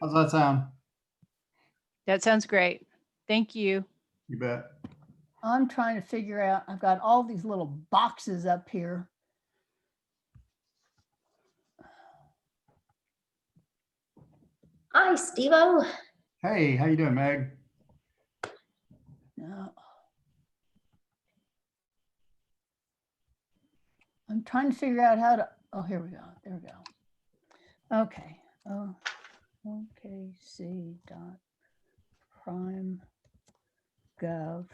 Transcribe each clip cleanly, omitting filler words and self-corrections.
How's that sound? That sounds great. Thank you. You bet. I'm trying to figure out, I've got all these little boxes up here. Hi, Steve-O. Hey, how you doing, Meg? No. I'm trying to figure out how to, oh, here we go. There we go. Okay. Oh, OKC dot prime gov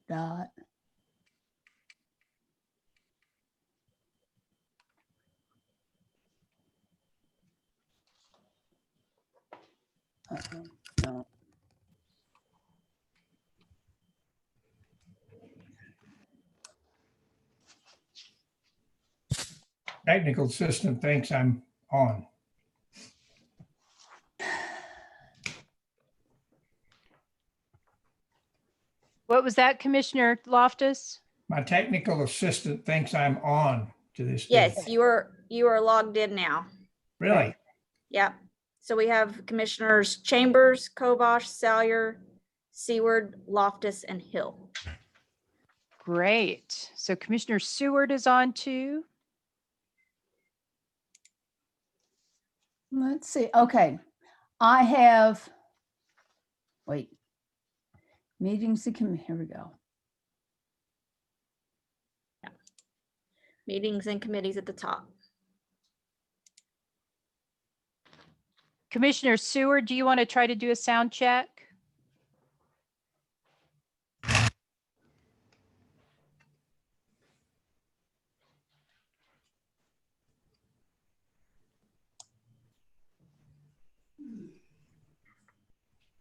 dot no. Technical assistant thinks I'm on. What was that, Commissioner Loftus? My technical assistant thinks I'm on to this. Yes, day. you are logged in now. Really? Yep. So we have Commissioners Chambers, Kovash, Salyer, Seward, Loftus, and Hill. Great. So Commissioner Seward is on too. Let's see. Okay. I have, wait, meetings, here we go. Meetings and committees at the top. Commissioner Seward, do you want to try to do a sound check?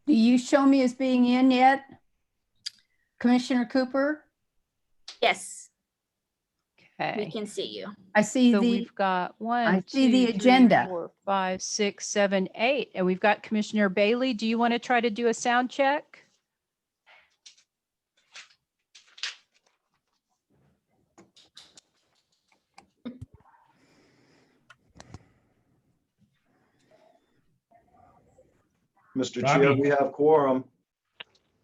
Do you show me as being in yet? Commissioner Cooper? Yes, we Okay. can see you. I see So the, we've got one, I see the 2, 3, agenda. 4, 5, 6, 7, 8, and we've got Commissioner Bailey. Do you want to try to do a sound check? Mr. Robbie. Chair, we have quorum.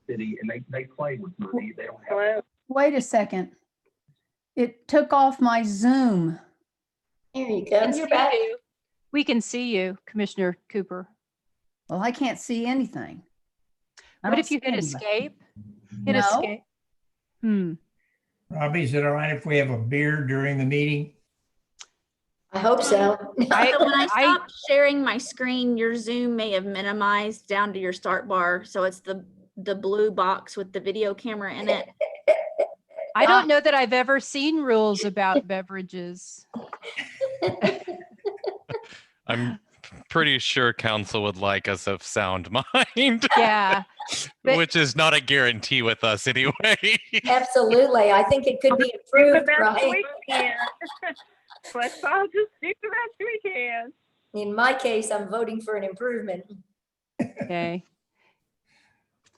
City, and they play with money. They don't have. wait a second. It took off my Zoom. Here you go. Can You're see back. you. We can see you, Commissioner Cooper. Well, I can't see anything. I What don't if you see hit anybody. escape? Hit No. escape. Robbie, is it all right if we have a beer during the meeting? I hope so. So when I stopped sharing my screen, your Zoom may have minimized down to your start bar. So it's the blue box with the video camera in it. I don't know that I've ever seen rules about beverages. I'm pretty sure council would like us of sound mind, Yeah. But- which is not a guarantee with us anyway. Absolutely. I think it could be improved, right? We can. Let's all just do the best we can. In my case, I'm voting for an improvement. Okay.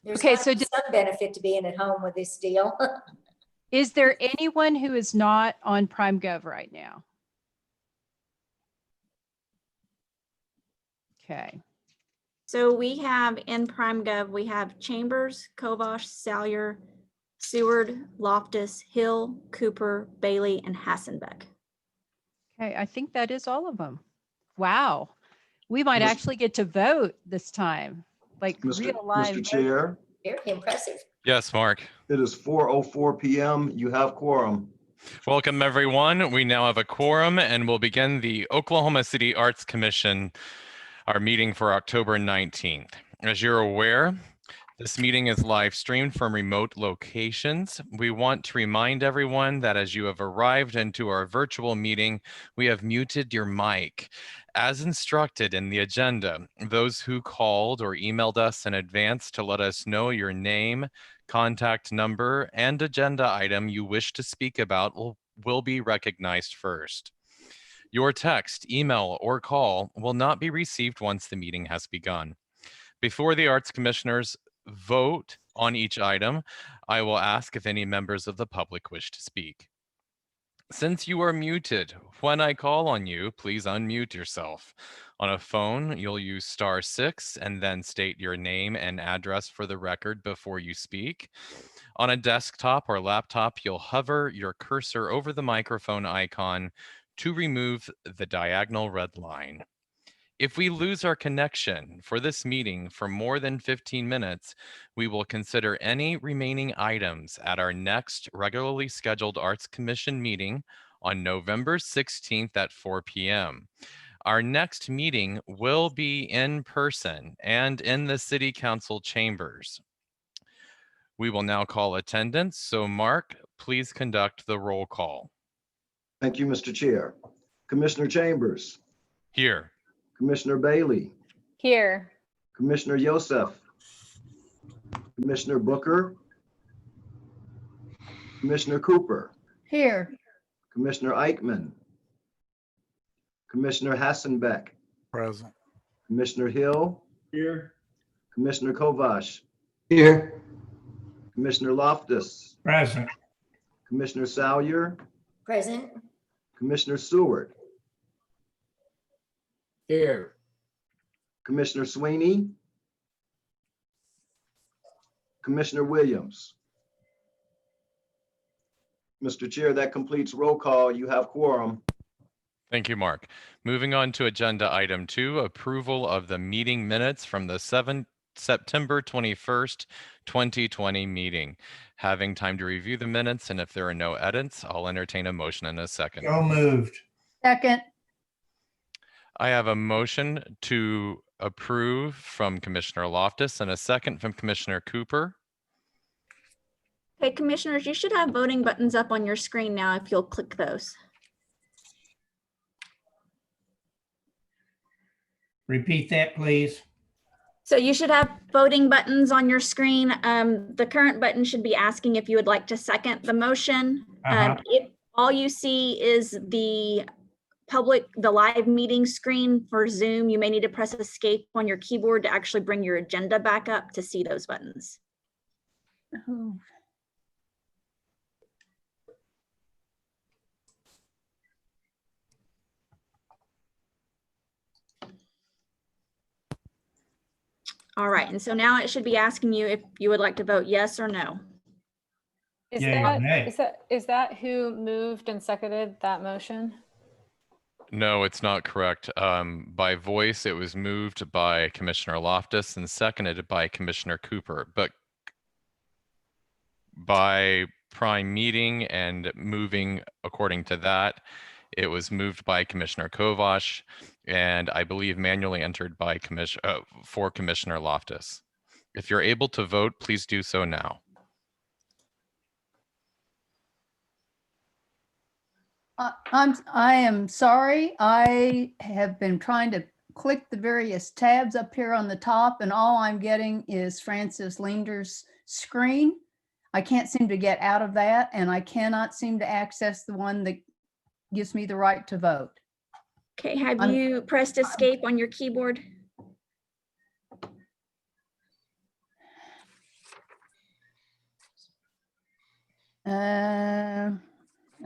There's Okay, gotta so be some benefit to being at home with this deal. Is there anyone who is not on PrimeGov right now? Okay. So we have in PrimeGov, we have Chambers, Kovash, Salyer, Seward, Loftus, Hill, Cooper, Bailey, and Hassenbeck. Okay, I think that is all of them. Wow. We might Mis- actually get to vote this time, like real live. Mr. Chair, Very impressive. Yes, Mark. it is 4:04 p.m. You have quorum. Welcome, everyone. We now have a quorum and we'll begin the Oklahoma City Arts Commission, our meeting for October 19th. As you're aware, this meeting is live streamed from remote locations. We want to remind everyone that as you have arrived into our virtual meeting, we have muted your mic. As instructed in the agenda, those who called or emailed us in advance to let us know your name, contact number, and agenda item you wish to speak about will be recognized first. Your text, email, or call will not be received once the meeting has begun. Before the Arts Commissioners vote on each item, I will ask if any members of the public wish to speak. Since you are muted, when I call on you, please unmute yourself. On a phone, you'll use *6 and then state your name and address for the record before you speak. On a desktop or laptop, you'll hover your cursor over the microphone icon to remove the diagonal red line. If we lose our connection for this meeting for more than 15 minutes, we will consider any remaining items at our next regularly scheduled Arts Commission meeting on November 16th at 4 p.m. Our next meeting will be in person and in the City Council chambers. We will now call attendance. So Mark, please conduct the roll call. Thank you, Mr. Chair. Commissioner Chambers, Here. Commissioner Bailey, Here. Commissioner Yosef, Commissioner Booker, Commissioner Cooper, Here. Commissioner Eichmann, Commissioner Hassenbeck, Present. Commissioner Hill, Here. Commissioner Kovash, Here. Commissioner Loftus, Present. Commissioner Salyer, Present. Commissioner Seward, Here. Commissioner Sweeney, Commissioner Williams. Mr. Chair, that completes roll call. You have quorum. Thank you, Mark. Moving on to agenda item 2, approval of the meeting minutes from the September 21st, 2020 meeting. Having time to review the minutes, and if there are no edits, I'll entertain a motion in a second. So moved. Second. I have a motion to approve from Commissioner Loftus and a second from Commissioner Cooper. Okay, commissioners, you should have voting buttons up on your screen now if you'll click those. Repeat that, please. So you should have voting buttons on your screen. The current button should be asking if you would like to second the motion. If all you see is the live meeting screen for Zoom, you may need to press escape on your keyboard to actually bring your agenda back up to see those buttons. Oh. All right, and so now it should be asking you if you would like to vote yes or no. Is Yay or that, nay? is that who moved and seconded that motion? No, it's not correct. By voice, it was moved by Commissioner Loftus and seconded by Commissioner Cooper, but by prime meeting and moving according to that, it was moved by Commissioner Kovash and I believe manually entered by for Commissioner Loftus. If you're able to vote, please do so now. I am sorry. I have been trying to click the various tabs up here on the top, and all I'm getting is Francis Linder's screen. I can't seem to get out of that, and I cannot seem to access the one that gives me the right to vote. Okay, have you pressed escape on your keyboard?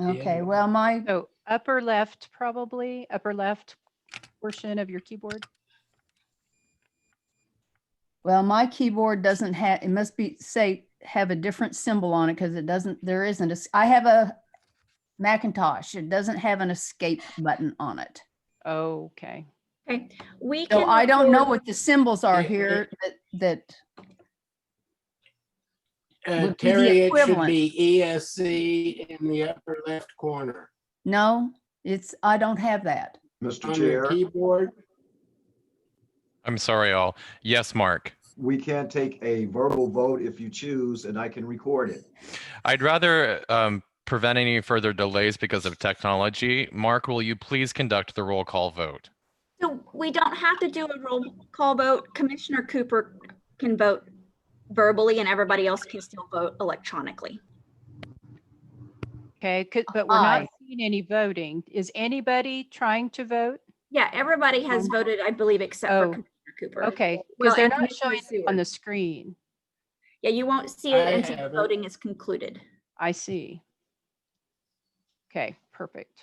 Okay, well, So upper left, probably upper left portion of your keyboard. well, my keyboard doesn't have, it must be have a different symbol on it because it doesn't, there isn't a, I have a Macintosh. It doesn't have an escape button on it. Okay. Okay, we So can. I don't know record- what the symbols are here that would be the Terry, it should equivalent. be ESC in the upper left corner No, I don't have that. Mr. on your Chair, keyboard. I'm sorry, all. Yes, Mark. we can take a verbal vote if you choose, and I can record it. I'd rather prevent any further delays because of technology. Mark, will you please conduct the roll call vote? So we don't have to do a roll call vote. Commissioner Cooper can vote verbally and everybody else can still vote electronically. Okay, but we're not Aye. seeing any voting. Is anybody trying to vote? Yeah, everybody has voted, I believe, except for Oh, Commissioner Cooper. Okay, Well, because they're and not Commissioner showing Seward. on the screen. Yeah, you won't see it I until the have it. voting is concluded. I see. Okay, perfect.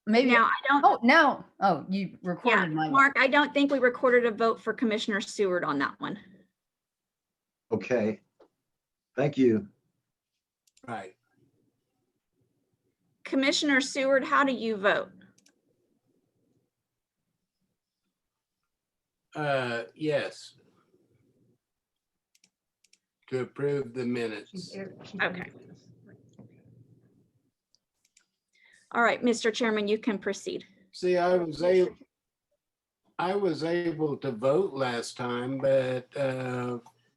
Maybe, Now, I don't, oh, now, oh, you yeah, recorded my. Mark, I don't think we recorded a vote for Commissioner Seward on that one. Okay. Thank you. Right. Commissioner Seward, how do you vote? Yes. To approve the minutes. Okay. All right, Mr. Chairman, you can proceed. See, I was able to vote last time, but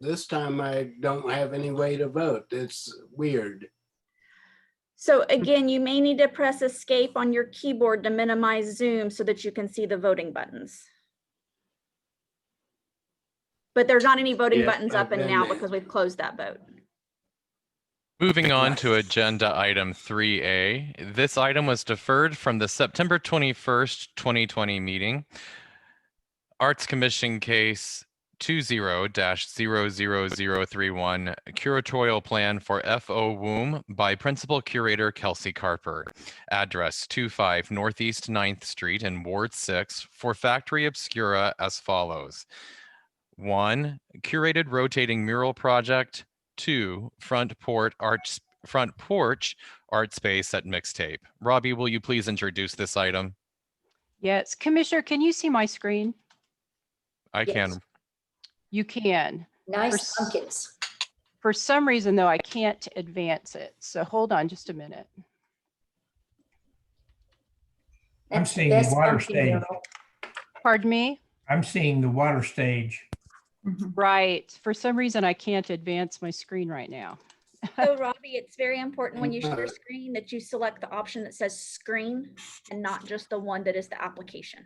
this time I don't have any way to vote. It's weird. So again, you may need to press escape on your keyboard to minimize Zoom so that you can see the voting buttons. But there's not any voting Yeah, buttons up I've and done now that. because we've closed that vote. Moving on to agenda item 3A. This item was deferred from the September 21st, 2020 meeting. Arts Commission case 20-00031, Curatorial Plan for F.O. Womb by Principal Curator Kelsey Carper. Address 25 Northeast 9th Street in Ward 6 for Factory Obscura as follows. 1. Curated rotating mural project. 2. Front porch art space at Mixtape. Robbie, will you please introduce this item? Yes, Commissioner, can you see my screen? I Yes. can. You can. Nice pumpkins. For some reason, though, I can't advance it. So hold on just a minute. I'm That's the seeing the best water pumpkin stage. mural. Pardon me? I'm seeing the water stage. Right. For some reason, I can't advance my screen right now. So Robbie, it's very important when you share screen that you select the option that says screen and not just the one that is the application.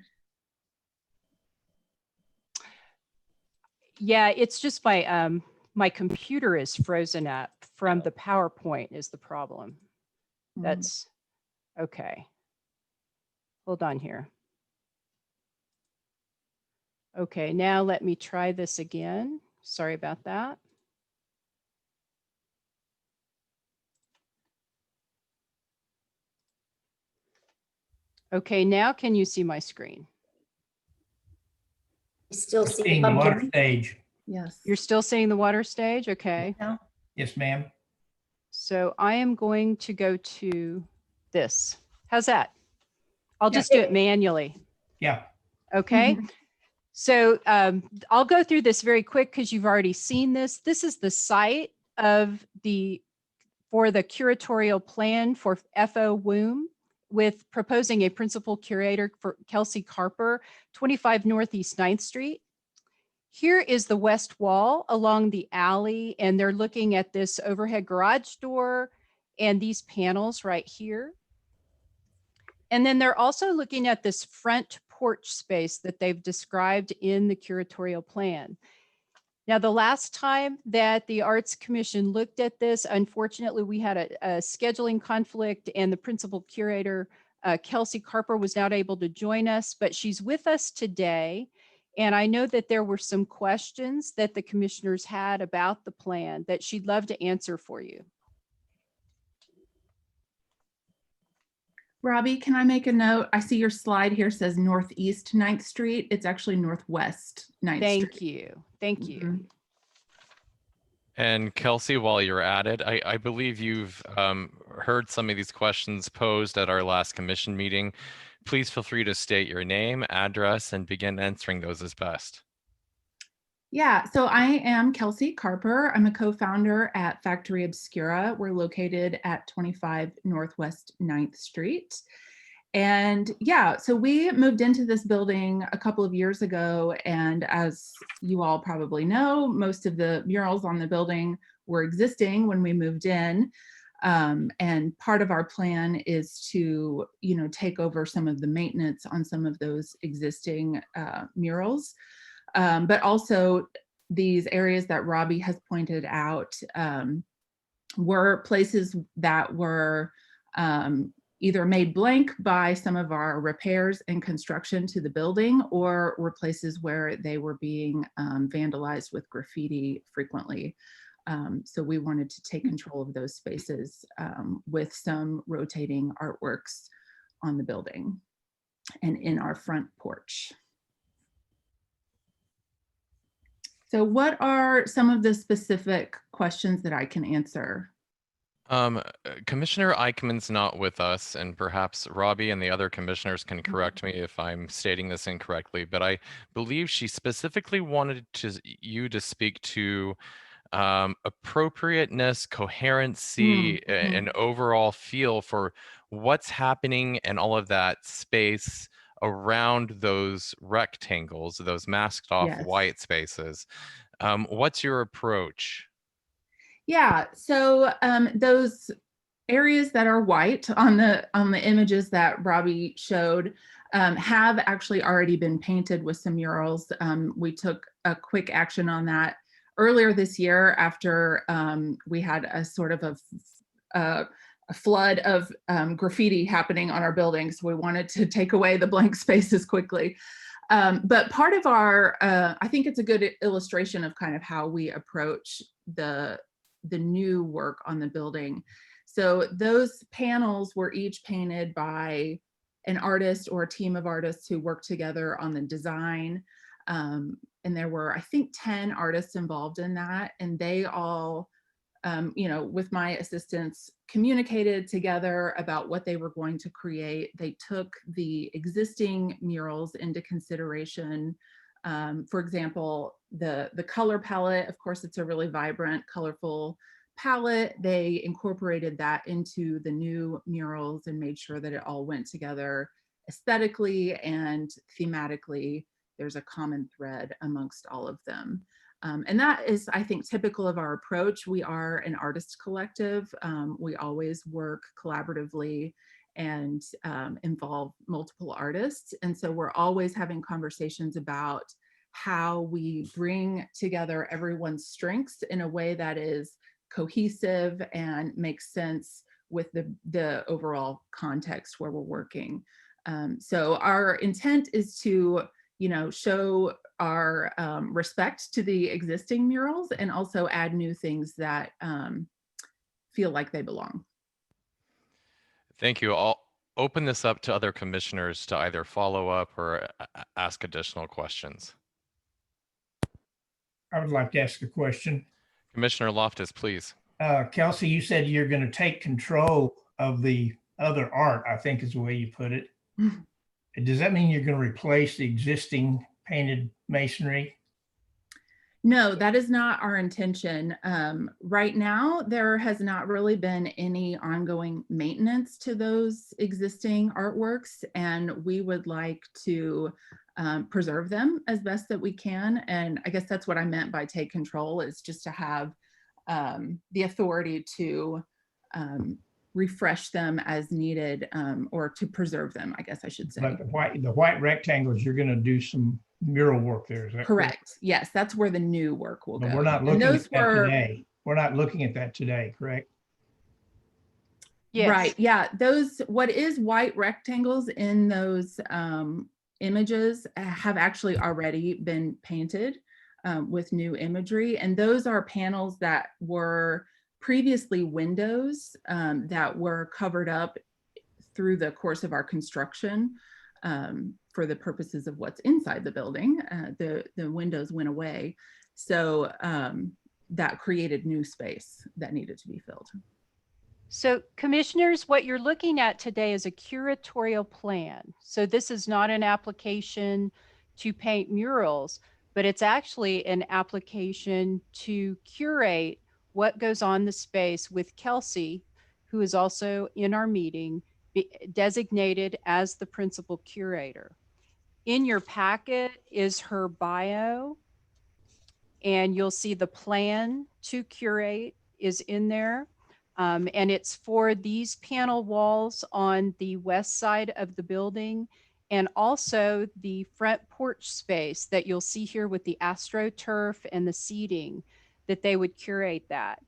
Yeah, it's just my computer is frozen up from the PowerPoint is the problem. That's okay. Hold on here. Okay, now let me try this again. Sorry about that. Okay, now can you see my screen? You still see Seeing the water pumpkin. stage. Yes. You're still seeing the water stage? Okay. Yes, ma'am. So I am going to go to this. How's that? I'll just do it manually. Yeah. Okay. So I'll go through this very quick because you've already seen this. This is the site of for the curatorial plan for F.O. Womb with proposing a principal curator for Kelsey Carper, 25 Northeast 9th Street. Here is the west wall along the alley, and they're looking at this overhead garage door and these panels right here. And then they're also looking at this front porch space that they've described in the curatorial plan. Now, the last time that the Arts Commission looked at this, unfortunately, we had a scheduling conflict and the principal curator, Kelsey Carper, was not able to join us, but she's with us today. And I know that there were some questions that the commissioners had about the plan that she'd love to answer for you. Robbie, can I make a note? I see your slide here says Northeast 9th Street. It's actually Northwest 9th Street. Thank you. Thank you. And Kelsey, while you're at it, I believe you've heard some of these questions posed at our last commission meeting. Please feel free to state your name, address, and begin answering those as best. Yeah, so I am Kelsey Carper. I'm a co-founder at Factory Obscura. We're located at 25 Northwest 9th Street. And yeah, so we moved into this building a couple of years ago. And as you all probably know, most of the murals on the building were existing when we moved in. And part of our plan is to, take over some of the maintenance on some of those existing murals. But also these areas that Robbie has pointed out were places that were either made blank by some of our repairs and construction to the building, or were places where they were being vandalized with graffiti frequently. So we wanted to take control of those spaces with some rotating artworks on the building and in our front porch. So what are some of the specific questions that I can answer? Commissioner Eichmann's not with us, and perhaps Robbie and the other commissioners can correct me if I'm stating this incorrectly, but I believe she specifically wanted you to speak to appropriateness, coherency, and overall feel for what's happening and all of that space around those rectangles, those masked off Yes. white spaces. What's your approach? Yeah, so those areas that are white on the images that Robbie showed have actually already been painted with some murals. We took a quick action on that earlier this year after we had a sort of a flood of graffiti happening on our buildings. We wanted to take away the blank spaces quickly. But part of our, I think it's a good illustration of kind of how we approach the new work on the building. So those panels were each painted by an artist or a team of artists who worked together on the design. And there were, I think, 10 artists involved in that. And they all, you know, with my assistance, communicated together about what they were going to create. They took the existing murals into consideration. For example, the color palette, of course, it's a really vibrant, colorful palette. They incorporated that into the new murals and made sure that it all went together aesthetically and thematically. There's a common thread amongst all of them. And that is, I think, typical of our approach. We are an artist collective. We always work collaboratively and involve multiple artists. And so we're always having conversations about how we bring together everyone's strengths in a way that is cohesive and makes sense with the overall context where we're working. So our intent is to, you know, show our respect to the existing murals and also add new things that feel like they belong. Thank you. I'll open this up to other commissioners to either follow up or ask additional questions. I would like to ask a question. Commissioner Loftus, please. Kelsey, you said you're going to take control of the other art, I think is the way you put it. Does that mean you're going to replace the existing painted masonry? No, that is not our intention. Right now, there has not really been any ongoing maintenance to those existing artworks, and we would like to preserve them as best that we can. And I guess that's what I meant by take control, is just to have the authority to refresh them as needed, or to preserve them, I guess I should say. But the white rectangles, you're going to do some mural work there, is that correct? Yes, that's where the new work will go. We're not looking at that today. We're not looking at that today, correct? Yes. Right, yeah, those, what is white rectangles in those images have actually already been painted with new imagery. And those are panels that were previously windows that were covered up through the course of our construction for the purposes of what's inside the building. The windows went away. So that created new space that needed to be filled. So commissioners, what you're looking at today is a curatorial plan. So this is not an application to paint murals, but it's actually an application to curate what goes on the space with Kelsey, who is also in our meeting, designated as the principal curator. In your packet is her bio, and you'll see the plan to curate is in there. And it's for these panel walls on the west side of the building, and also the front porch space that you'll see here with the AstroTurf and the seating, that they would curate that.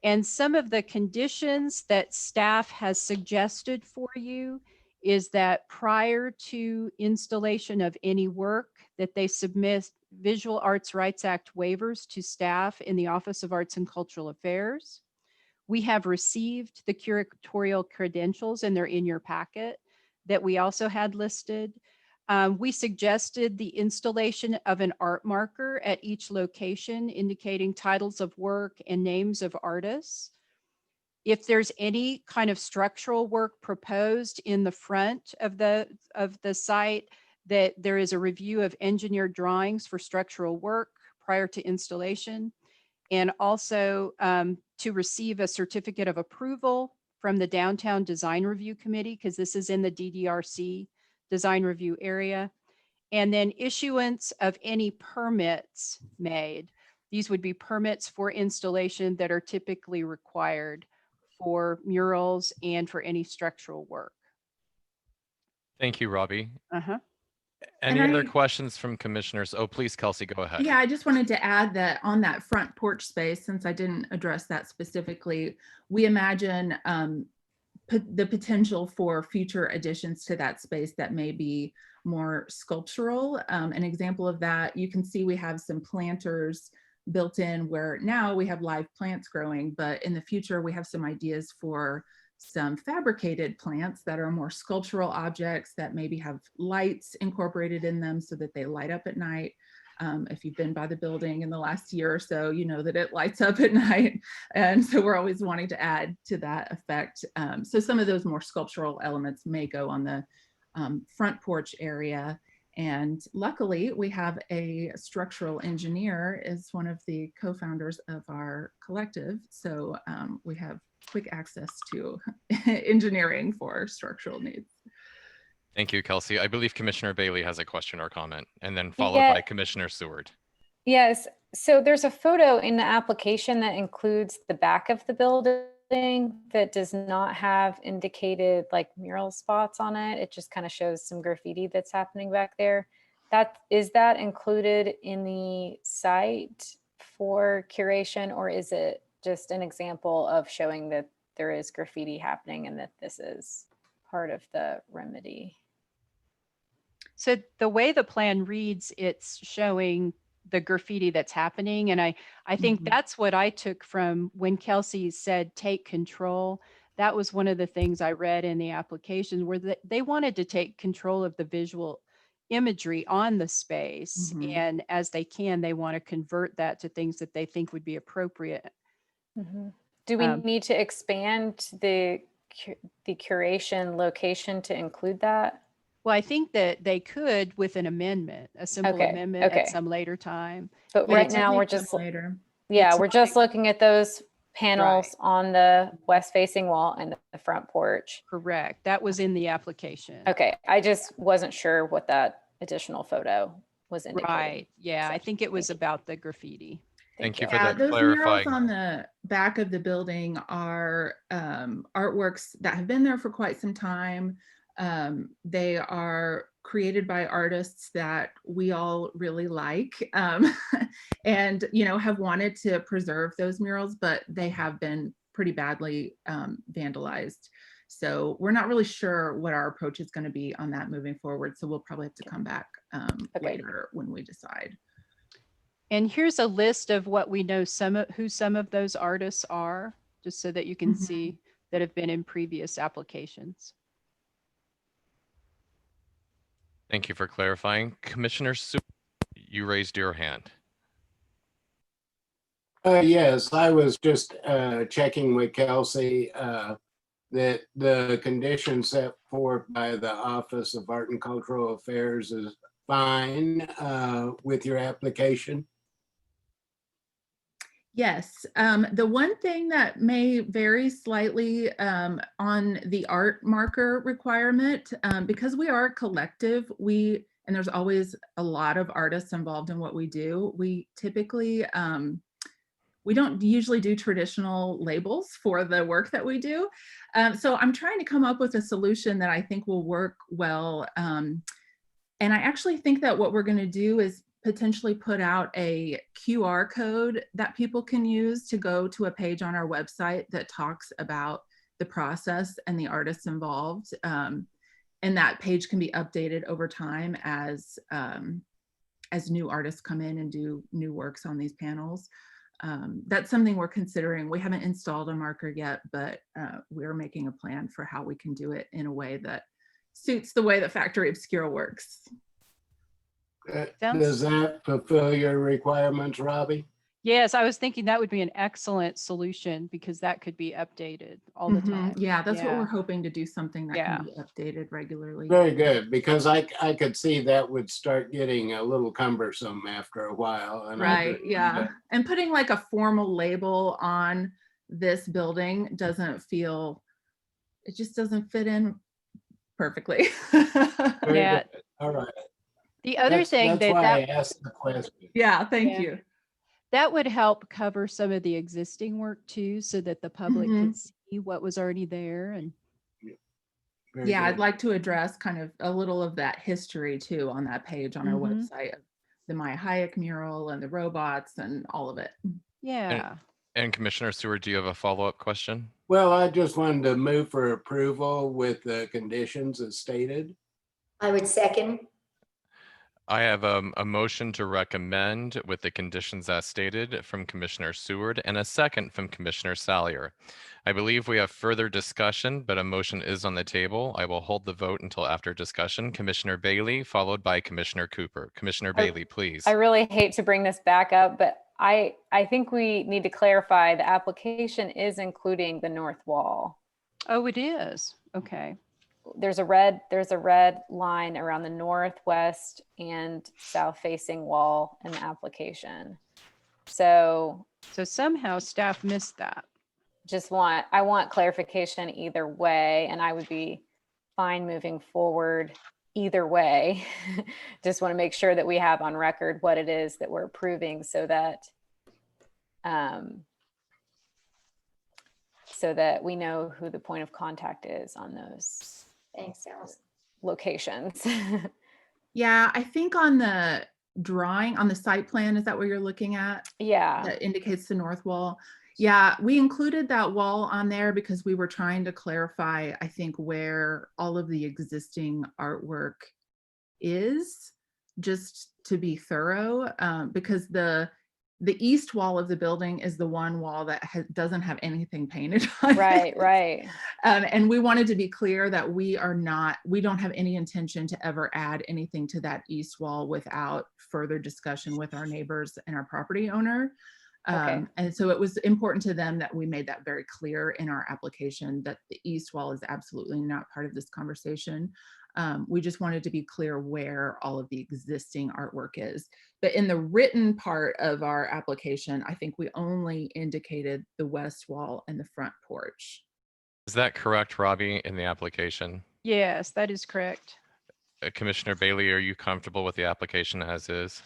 And some of the conditions that staff has suggested for you is that prior to installation of any work, that they submit Visual Arts Rights Act waivers to staff in the Office of Arts and Cultural Affairs. We have received the curatorial credentials, and they're in your packet, that we also had listed. We suggested the installation of an art marker at each location indicating titles of work and names of artists. If there's any kind of structural work proposed in the front of the site, that there is a review of engineered drawings for structural work prior to installation, and also to receive a certificate of approval from the Downtown Design Review Committee, because this is in the DDRC design review area, and then issuance of any permits made. These would be permits for installation that are typically required for murals and for any structural work. Thank you, Robbie. Uh-huh. Any other questions from commissioners? Oh, please, Kelsey, go ahead. Yeah, I just wanted to add that on that front porch space, since I didn't address that specifically, we imagine the potential for future additions to that space that may be more sculptural. An example of that, you can see we have some planters built in where now we have live plants growing, but in the future we have some ideas for some fabricated plants that are more sculptural objects that maybe have lights incorporated in them so that they light up at night. If you've been by the building in the last year or so, you know that it lights up at night. And so we're always wanting to add to that effect. So some of those more sculptural elements may go on the front porch area. And luckily we have a structural engineer as one of the co-founders of our collective. So we have quick access to engineering for structural needs. Thank you, Kelsey. I believe Commissioner Bailey has a question or comment, and then followed by Commissioner Seward. Yes, so there's a photo in the application that includes the back of the building that does not have indicated like mural spots on it. It just kind of shows some graffiti that's happening back there. Is that included in the site for curation, or is it just an example of showing that there is graffiti happening and that this is part of the remedy? So the way the plan reads, it's showing the graffiti that's happening. And I think that's what I took from when Kelsey said, take control. That was one of the things I read in the application, where they wanted to take control of the visual imagery on the space. And as they can, they want to convert that to things that they think would be appropriate. Do we need to expand the curation location to include that? Well, I think that they could with an amendment, a simple amendment at some later time. But right now we're just later. Yeah, we're just looking at those panels on the west facing wall and the front porch. Correct. That was in the application. Okay, I just wasn't sure what that additional photo was indicating. Right. Yeah, I think it was about the graffiti. Thank you for that those clarifying. murals on the back of the building are artworks that have been there for quite some time. They are created by artists that we all really like, and have wanted to preserve those murals, but they have been pretty badly vandalized. So we're not really sure what our approach is going to be on that moving forward. So we'll probably have to come back later when we decide. And here's a list of what we know who some of those artists are, just so that you can see that have been in previous applications. Thank you for clarifying. Commissioner Seward, you raised your hand. Yes, I was just checking with Kelsey that the conditions set forth by the Office of Art and Cultural Affairs is fine with your application. Yes, the one thing that may vary slightly on the art marker requirement, because we are a collective, and there's always a lot of artists involved in what we do, we typically, we don't usually do traditional labels for the work that we do. So I'm trying to come up with a solution that I think will work well. And I actually think that what we're going to do is potentially put out a QR code that people can use to go to a page on our website that talks about the process and the artists involved. and that page can be updated over time as new artists come in and do new works on these panels. That's something we're considering. We haven't installed a marker yet, but we're making a plan for how we can do it in a way that suits the way that Factory Obscura works. Does that fulfill your requirements, Robbie? Yes, I was thinking that would be an excellent solution because that could be updated all the time. Yeah, that's what we're hoping to do, something that Yeah. can be updated regularly. Very good, because I could see that would start getting a little cumbersome after a while. And Right, yeah. And putting like a formal label on this building doesn't feel, it just doesn't fit in perfectly. Very Yeah. good. All right. The other thing that's why I asked the question. Yeah, thank you. That would help cover some of the existing work too, so that the public could see what was already there. And yeah, I'd like to address kind of a little of that history too on that page on our website, the Maya Hayek mural and the robots and all of it. Yeah. And Commissioner Seward, do you have a follow-up question? Well, I just wanted to move for approval with the conditions as stated. I would second. I have a motion to recommend with the conditions as stated from Commissioner Seward and a second from Commissioner Salyer. I believe we have further discussion, but a motion is on the table. I will hold the vote until after discussion. Commissioner Bailey, followed by Commissioner Cooper. Commissioner Bailey, please. I really hate to bring this back up, but I think we need to clarify the application is including the north wall. Oh, it is. Okay. There's a red line around the northwest and south facing wall in the application. So somehow staff missed that. I want clarification either way, and I would be fine moving forward either way. Just want to make sure that we have on record what it is that we're approving so that we know who the point of contact is on those. Thanks, Alice. Locations. Yeah, I think on the drawing, on the site plan, is that what you're looking at? Yeah. That indicates the north wall. Yeah, we included that wall on there because we were trying to clarify, I think, where all of the existing artwork is, just to be thorough, because the east wall of the building is the one wall that doesn't have anything painted on it. Right. And we wanted to be clear that we don't have any intention to ever add anything to that east wall without further discussion with our neighbors and our property owner. Okay. And so it was important to them that we made that very clear in our application that the east wall is absolutely not part of this conversation. We just wanted to be clear where all of the existing artwork is. But in the written part of our application, I think we only indicated the west wall and the front porch. Is that correct, Robbie, in the application? Yes, that is correct. Commissioner Bailey, are you comfortable with the application as is?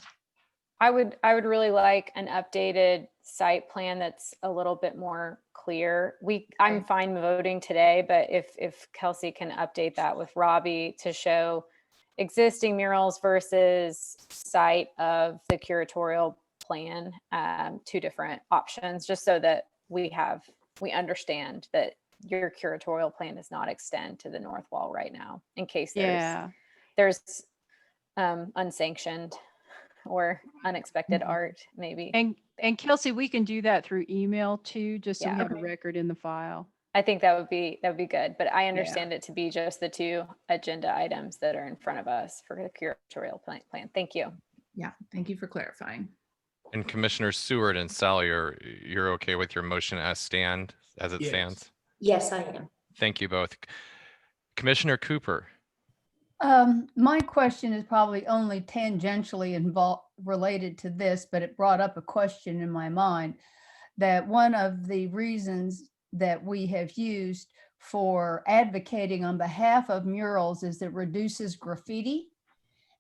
I would really like an updated site plan that's a little bit more clear. I'm fine voting today, but if Kelsey can update that with Robbie to show existing murals versus site of the curatorial plan, two different options, just so that we understand that your curatorial plan does not extend to the north wall right now, in case there's unsanctioned or unexpected art, maybe. And Kelsey, we can do that through email too, just so we have a record in the file. I think that would be good, but I understand it to be just the two agenda items that are in front of us for the curatorial plan. Thank you. Yeah, thank you for clarifying. And Commissioner Seward and Sally, you're okay with your motion as it stands? Yes, I am. Thank you both. Commissioner Cooper. My question is probably only tangentially related to this, but it brought up a question in my mind that one of the reasons that we have used for advocating on behalf of murals is it reduces graffiti.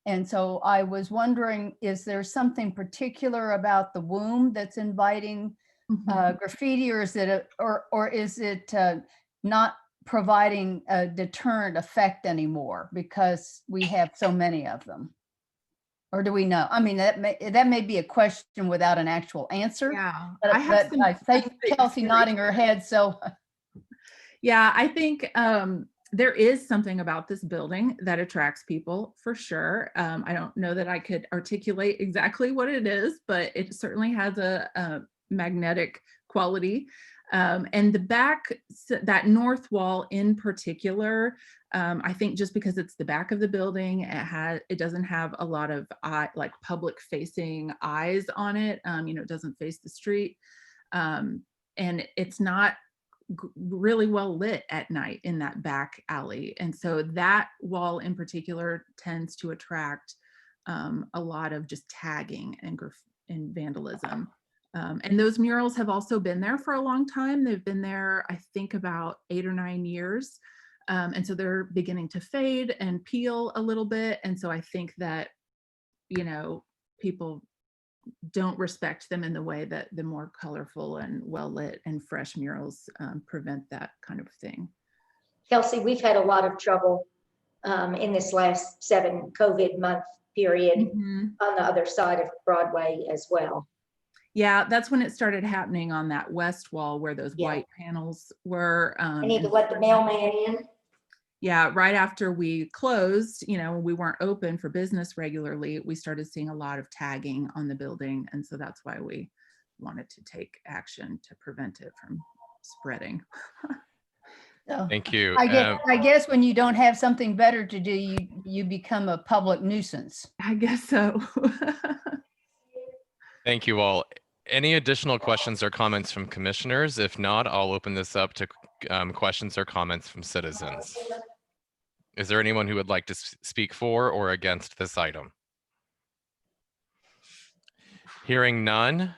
And so I was wondering, is there something particular about the womb that's inviting graffiti, or is it not providing a deterrent effect anymore because we have so many of them? Or do we know? I mean, that may be a question without an actual answer. Yeah, but I think Kelsey nodding her head. So yeah, I think there is something about this building that attracts people for sure. I don't know that I could articulate exactly what it is, but it certainly has a magnetic quality. And the back, that north wall in particular, I think just because it's the back of the building, it doesn't have a lot of like public facing eyes on it. It doesn't face the street. And it's not really well lit at night in that back alley. And so that wall in particular tends to attract a lot of just tagging and vandalism. And those murals have also been there for a long time. They've been there, I think, about 8 or 9 years. And so they're beginning to fade and peel a little bit. And so I think that, people don't respect them in the way that the more colorful and well lit and fresh murals prevent that kind of thing. Kelsey, we've had a lot of trouble in this last 7 COVID month period on the other side of Broadway as well. Yeah, that's when it started happening on that west wall where those white panels were. I need to let the mailman in. Yeah, right after we closed, we weren't open for business regularly, we started seeing a lot of tagging on the building. And so that's why we wanted to take action to prevent it from spreading. Thank you. I guess when you don't have something better to do, you become a public nuisance. I guess so. Thank you all. Any additional questions or comments from commissioners? If not, I'll open this up to questions or comments from citizens. Is there anyone who would like to speak for or against this item? Hearing none.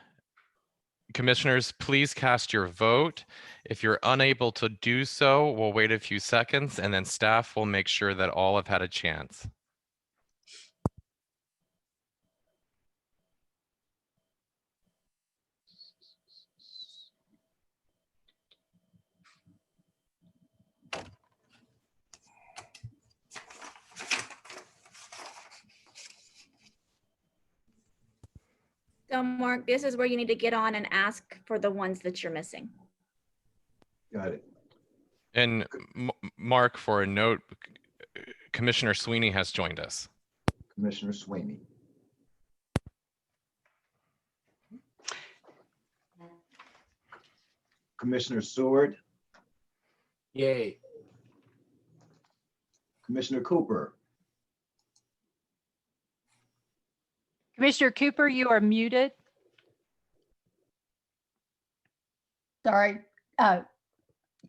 Commissioners, please cast your vote. If you're unable to do so, we'll wait a few seconds and then staff will make sure that all have had a chance. So Mark, this is where you need to get on and ask for the ones that you're missing. Got it. And Mark, for a note, Commissioner Sweeney has joined us. Commissioner Sweeney. Commissioner Seward. Yay. Commissioner Cooper. Commissioner Cooper, you are muted. Sorry.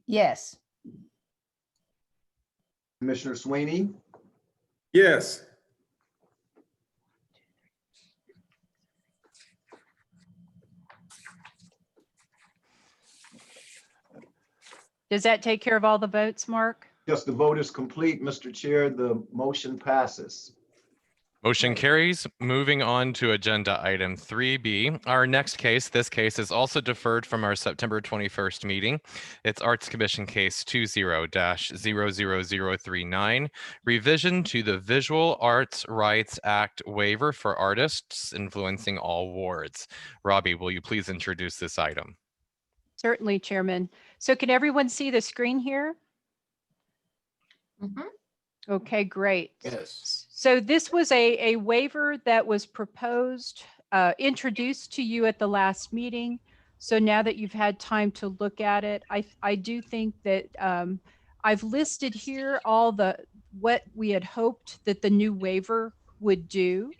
Yes. Commissioner Sweeney. Yes. Does that take care of all the votes, Mark? Yes, the vote is complete, Mr. Chair. The motion passes. Motion carries. Moving on to agenda item 3B. Our next case, this case is also deferred from our September 21st meeting. It's Arts Commission case 20-00039, revision to the Visual Arts Rights Act waiver for artists influencing all wards. Robbie, will you please introduce this item? Certainly, Chairman. So can everyone see the screen here? Okay, great. Yes. So this was a waiver that was proposed, introduced to you at the last meeting. So now that you've had time to look at it, I do think that I've listed here all what we had hoped that the new waiver would do.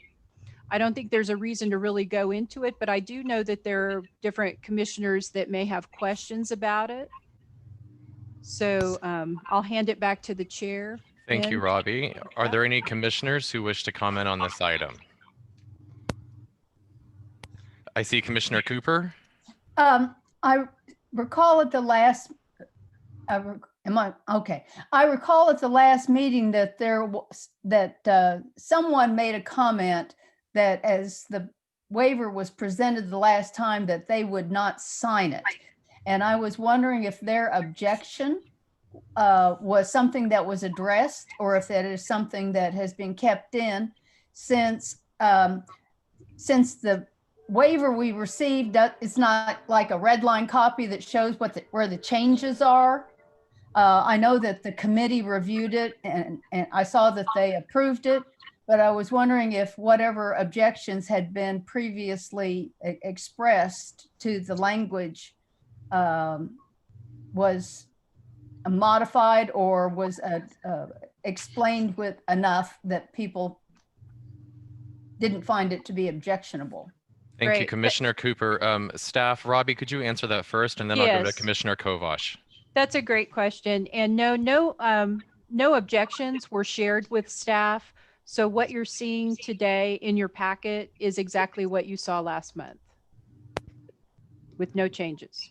I don't think there's a reason to really go into it, but I do know that there are different commissioners that may have questions about it. So I'll hand it back to the chair. Thank you, Robbie. Are there any commissioners who wish to comment on this item? I see Commissioner Cooper. I recall at the last, I recall at the last meeting that someone made a comment that as the waiver was presented the last time that they would not sign it. And I was wondering if their objection was something that was addressed or if that is something that has been kept in since the waiver we received, it's not like a red line copy that shows where the changes are. I know that the committee reviewed it and I saw that they approved it, but I was wondering if whatever objections had been previously expressed to the language was modified or was explained with enough that people didn't find it to be objectionable. Thank you, Great. Commissioner Cooper. Staff, Robbie, could you answer that first? And then I'll go to Yes. Commissioner Kovash. That's a great question. And no objections were shared with staff. So what you're seeing today in your packet is exactly what you saw last month with no changes.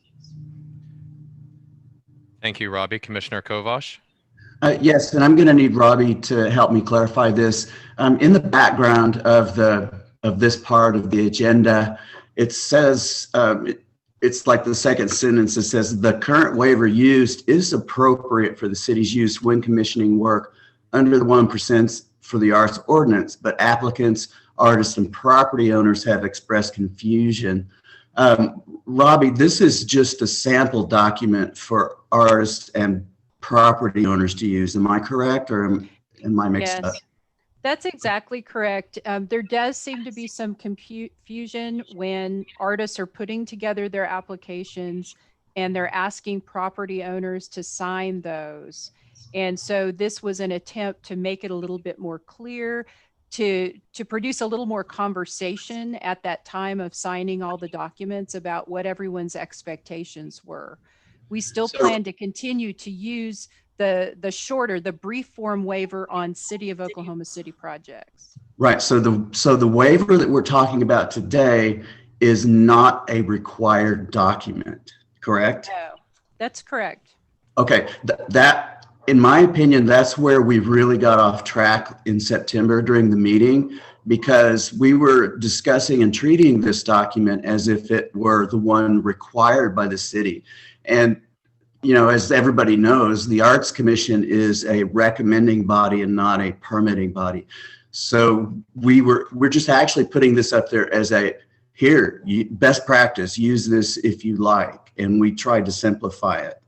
Thank you, Robbie. Commissioner Kovash. Yes, and I'm going to need Robbie to help me clarify this. In the background of this part of the agenda, it says, it's like the second sentence. It says, the current waiver used is appropriate for the city's use when commissioning work under the 1% for the arts ordinance, but applicants, artists, and property owners have expressed confusion. Robbie, this is just a sample document for artists and property owners to use. Am I correct, or am I mixed up? That's exactly correct. There does seem to be some confusion when artists are putting together their applications and they're asking property owners to sign those. And so this was an attempt to make it a little bit more clear, to produce a little more conversation at that time of signing all the documents about what everyone's expectations were. We still plan to continue to use the brief form waiver on City of Oklahoma City projects. Right. So the waiver that we're talking about today is not a required document, correct? No, that's correct. Okay. That, in my opinion, that's where we really got off track in September during the meeting, because we were discussing and treating this document as if it were the one required by the city. And you know, as everybody knows, the Arts Commission is a recommending body and not a permitting body. So we're just actually putting this up there as best practice, use this if you like. And we tried to simplify it.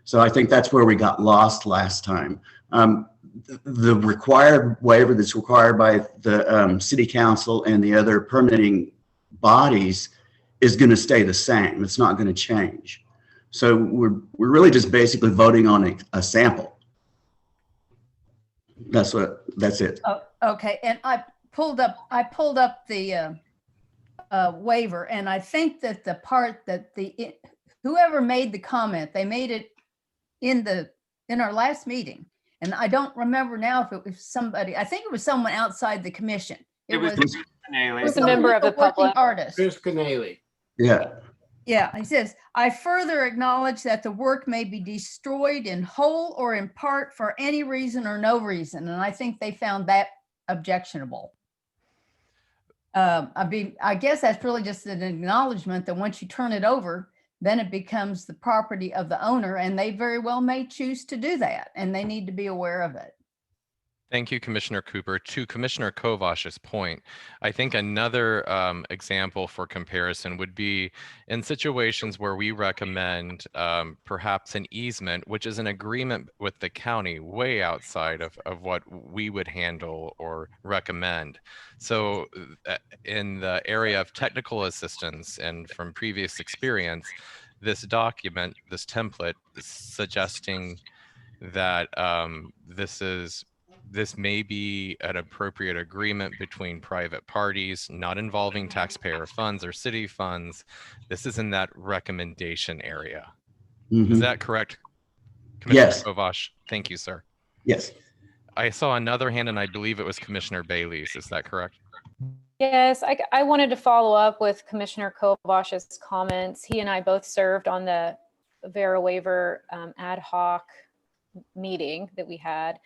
So I think that's where we got lost last time. The required waiver that's required by the city council and the other permitting bodies is going to stay the same. It's not going to change. So we're really just basically voting on a sample. That's it. Oh, okay. And I pulled up the waiver, and I think that the part that whoever made the comment, they made it in our last meeting. And I don't remember now if it was somebody, I think it was someone outside the commission. It was a member of the public. Artist. Chris Canale. Yeah. Yeah, he says, I further acknowledge that the work may be destroyed in whole or in part for any reason or no reason. And I think they found that objectionable. I guess that's really just an acknowledgement that once you turn it over, then it becomes the property of the owner, and they very well may choose to do that, and they need to be aware of it. Thank you, Commissioner Cooper. To Commissioner Kovash's point, I think another example for comparison would be in situations where we recommend perhaps an easement, which is an agreement with the county way outside of what we would handle or recommend. So in the area of technical assistance and from previous experience, this document, this template is suggesting that this may be an appropriate agreement between private parties, not involving taxpayer funds or city funds. This is in that recommendation area. Mm-hmm. Is that correct, Commissioner Yes. Kovash? Thank you, sir. Yes. I saw another hand, and I believe it was Commissioner Bailey's. Is that correct? Yes, I wanted to follow up with Commissioner Kovash's comments. He and I both served on the Vera Waiver ad hoc meeting that we had.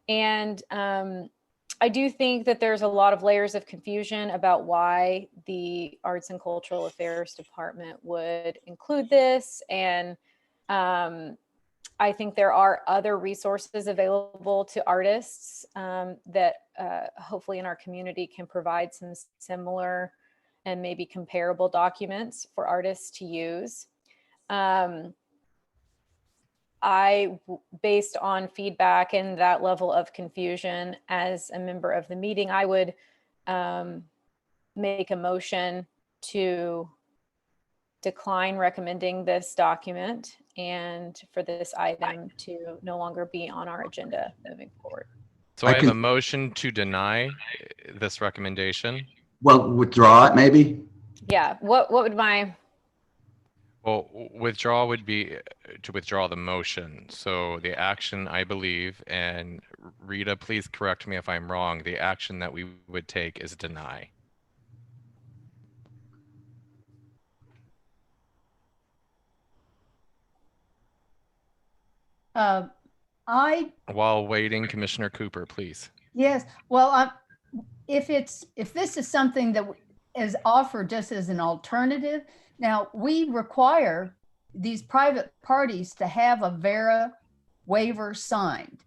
And I do think that there's a lot of layers of confusion about why the Arts and Cultural Affairs Department would include this. And I think there are other resources available to artists that hopefully in our community can provide some similar and maybe comparable documents for artists to use. based on feedback and that level of confusion as a member of the meeting, I would make a motion to decline recommending this document and for this item to no longer be on our agenda moving forward. So I have a motion to deny this recommendation. Well, withdraw it maybe? Yeah, what would my... Well, withdraw would be to withdraw the motion. So the action, I believe, and Rita, please correct me if I'm wrong, the action that we would take is deny. While waiting, Commissioner Cooper, please. Yes, well, if this is something that is offered just as an alternative, now we require these private parties to have a VERA waiver signed.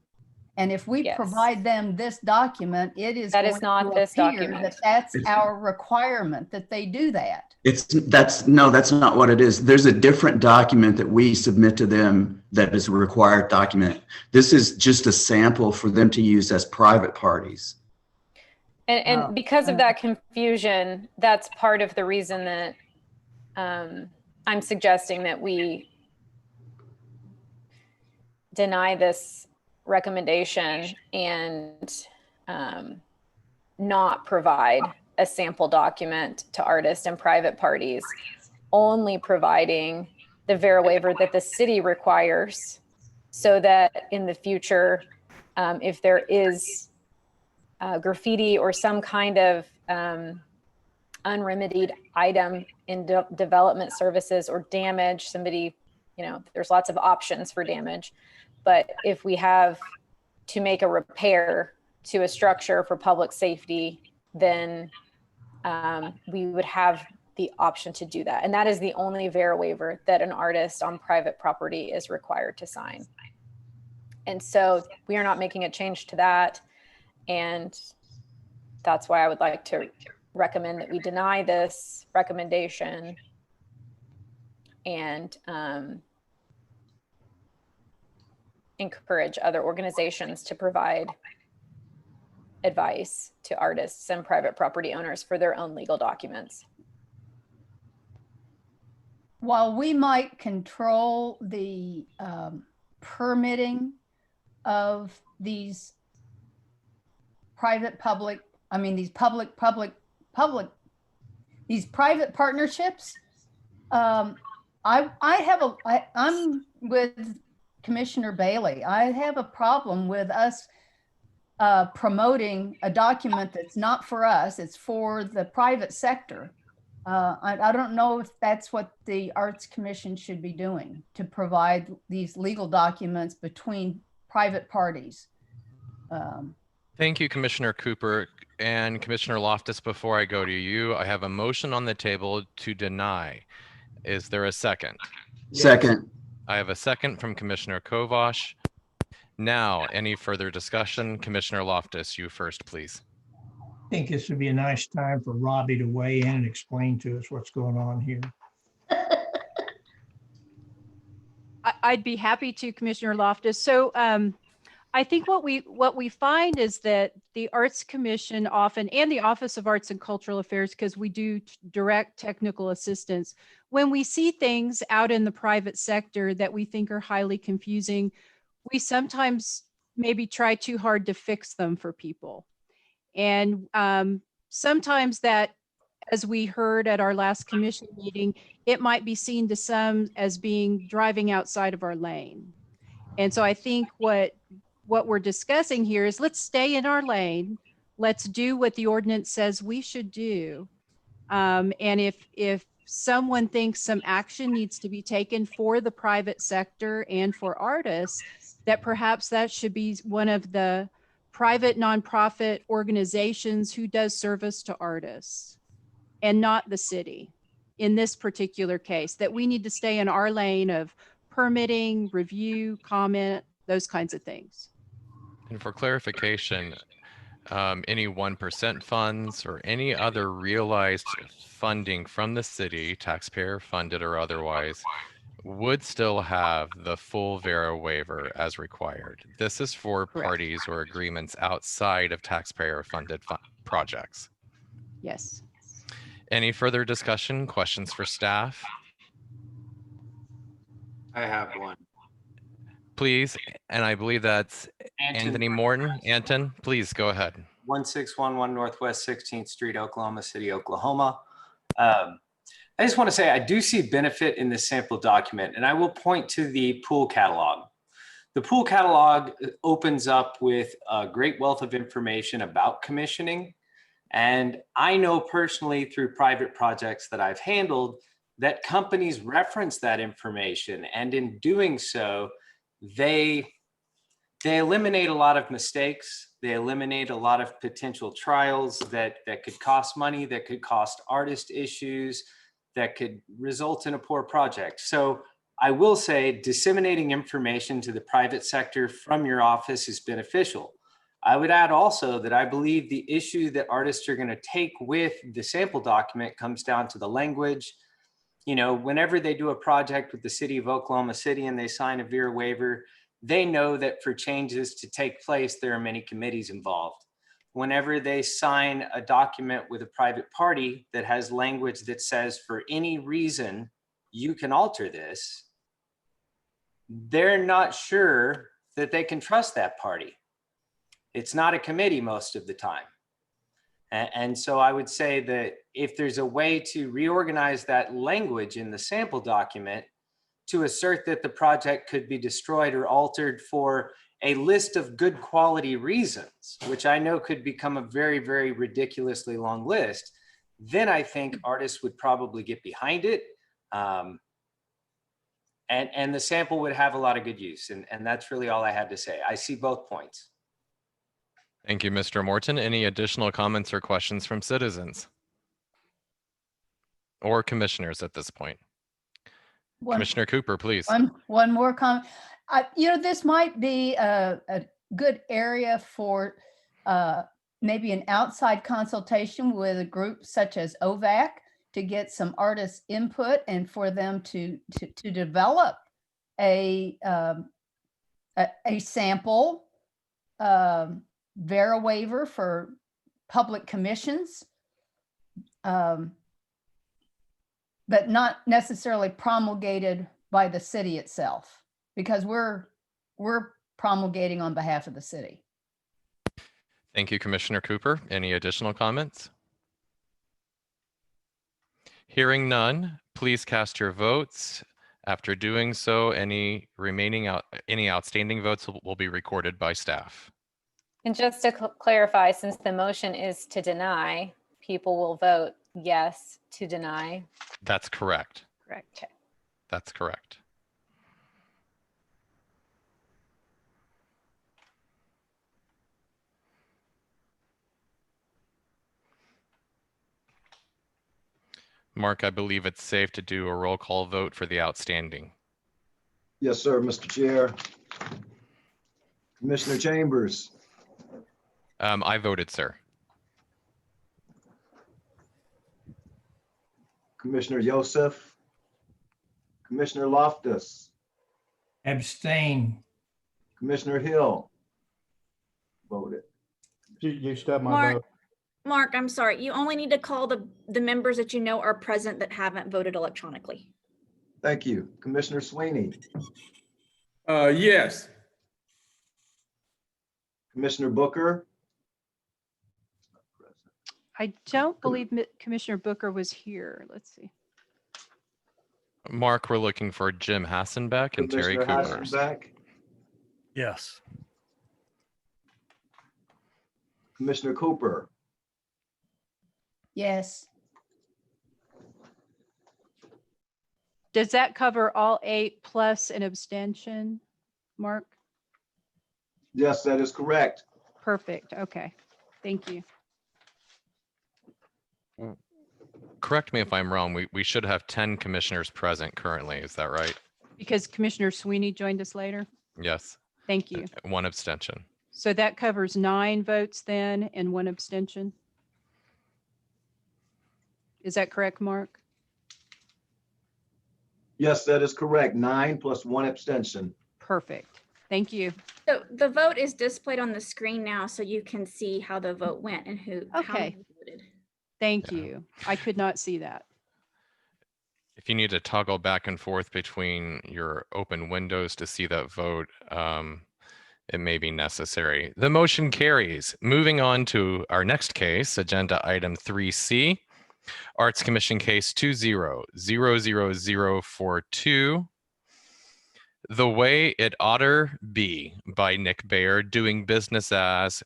And if we provide them this document, it is that is not this document. That's our requirement that they do that. That's not what it is. There's a different document that we submit to them that is a required document. This is just a sample for them to use as private parties. And because of that confusion, that's part of the reason that I'm suggesting that we deny this recommendation and not provide a sample document to artists and private parties, only providing the VERA waiver that the city requires, so that in the future, if there is graffiti or some kind of unremedied item in development services or damage, somebody, there's lots of options for damage. But if we have to make a repair to a structure for public safety, then we would have the option to do that. And that is the only VERA waiver that an artist on private property is required to sign. And so we are not making a change to that. And that's why I would like to recommend that we deny this recommendation and encourage other organizations to provide advice to artists and private property owners for their own legal documents. While we might control the permitting of these private public, I mean, these these private partnerships, I'm with Commissioner Bailey. I have a problem with us promoting a document that's not for us, it's for the private sector. I don't know if that's what the Arts Commission should be doing, to provide these legal documents between private parties. Thank you, Commissioner Cooper. And Commissioner Loftus, before I go to you, I have a motion on the table to deny. Is there a second? Second. I have a second from Commissioner Kovash. Now, any further discussion? Commissioner Loftus, you first, please. I think this would be a nice time for Robbie to weigh in and explain to us what's going on here. I'd be happy to, Commissioner Loftus. So I think what we find is that the Arts Commission often, and the Office of Arts and Cultural Affairs, because we do direct technical assistance, when we see things out in the private sector that we think are highly confusing, we sometimes maybe try too hard to fix them for people. And sometimes that, as we heard at our last commission meeting, it might be seen to some as being driving outside of our lane. And so I think what we're discussing here is, let's stay in our lane. Let's do what the ordinance says we should do. And if someone thinks some action needs to be taken for the private sector and for artists, that perhaps that should be one of the private nonprofit organizations who does service to artists, and not the city in this particular case, that we need to stay in our lane of permitting, review, comment, those kinds of things. And for clarification, any 1% funds or any other realized funding from the city, taxpayer funded or otherwise, would still have the full Vera waiver as required. This is for Correct. parties or agreements outside of taxpayer-funded projects. Yes. Any further discussion, questions for staff? I have one. Please, and I believe that's Anthony Morton. Anton, please go ahead. 1611 Northwest 16th Street, Oklahoma City, Oklahoma. I just want to say I do see benefit in this sample document, and I will point to the pool catalog. The pool catalog opens up with a great wealth of information about commissioning. And I know personally through private projects that I've handled that companies reference that information. And in doing so, they eliminate a lot of mistakes. They eliminate a lot of potential trials that could cost money, that could cost artist issues, that could result in a poor project. So I will say disseminating information to the private sector from your office is beneficial. I would add also that I believe the issue that artists are going to take with the sample document comes down to the language. You know, whenever they do a project with the city of Oklahoma City and they sign a Vera waiver, they know that for changes to take place, there are many committees involved. Whenever they sign a document with a private party that has language that says for any reason you can alter this, they're not sure that they can trust that party. It's not a committee most of the time. And so I would say that if there's a way to reorganize that language in the sample document to assert that the project could be destroyed or altered for a list of good quality reasons, which I know could become a very, very ridiculously long list, then I think artists would probably get behind it. And the sample would have a lot of good use. And that's really all I had to say. I see both points. Thank you, Mr. Morton. Any additional comments or questions from citizens or commissioners at this point? Commissioner Cooper, please. One more comment. You know, this might be a good area for maybe an outside consultation with a group such as OVAC to get some artist input and for them to develop a sample Vera waiver for public commissions, but not necessarily promulgated by the city itself, because we're promulgating on behalf of the city. Thank you, Commissioner Cooper. Any additional comments? Hearing none, please cast your votes. After doing so, any outstanding votes will be recorded by staff. And just to clarify, since the motion is to deny, people will vote yes to deny. That's correct. Correct. Okay. That's correct. Mark, I believe it's safe to do a roll call vote for the outstanding. Yes, sir, Mr. Chair. Commissioner Chambers. I voted, sir. Commissioner Yosef. Commissioner Loftus. Abstain. Commissioner Hill. Voted. You stubbed my vote. Mark, I'm sorry. You only need to call the members that you know are present that haven't voted electronically. Thank you. Commissioner Sweeney. Yes. Commissioner Booker. I don't believe Commissioner Booker was here. Let's see. Mark, we're looking for Jim Hassenbeck and Terry Commissioner Cooper. Hassenbeck. Yes. Commissioner Cooper. Yes. Does that cover all 8 plus an abstention, Mark? Yes, that is correct. Perfect. Okay. Thank you. Correct me if I'm wrong. We should have 10 commissioners present currently. Is that right? Because Commissioner Sweeney joined us later. Yes. Thank you. 1 abstention. So that covers 9 votes then and 1 abstention. Is that correct, Mark? Yes, that is correct. 9 plus 1 abstention. Perfect. Thank you. So the vote is displayed on the screen now, so you can see how the vote went and how Okay. many voted. Thank you. I could not see that. If you need to toggle back and forth between your open windows to see that vote, it may be necessary. The motion carries. Moving on to our next case, agenda item 3C, Arts Commission case 20-00042. The Way It Oughter Be by Nick Baer, doing business as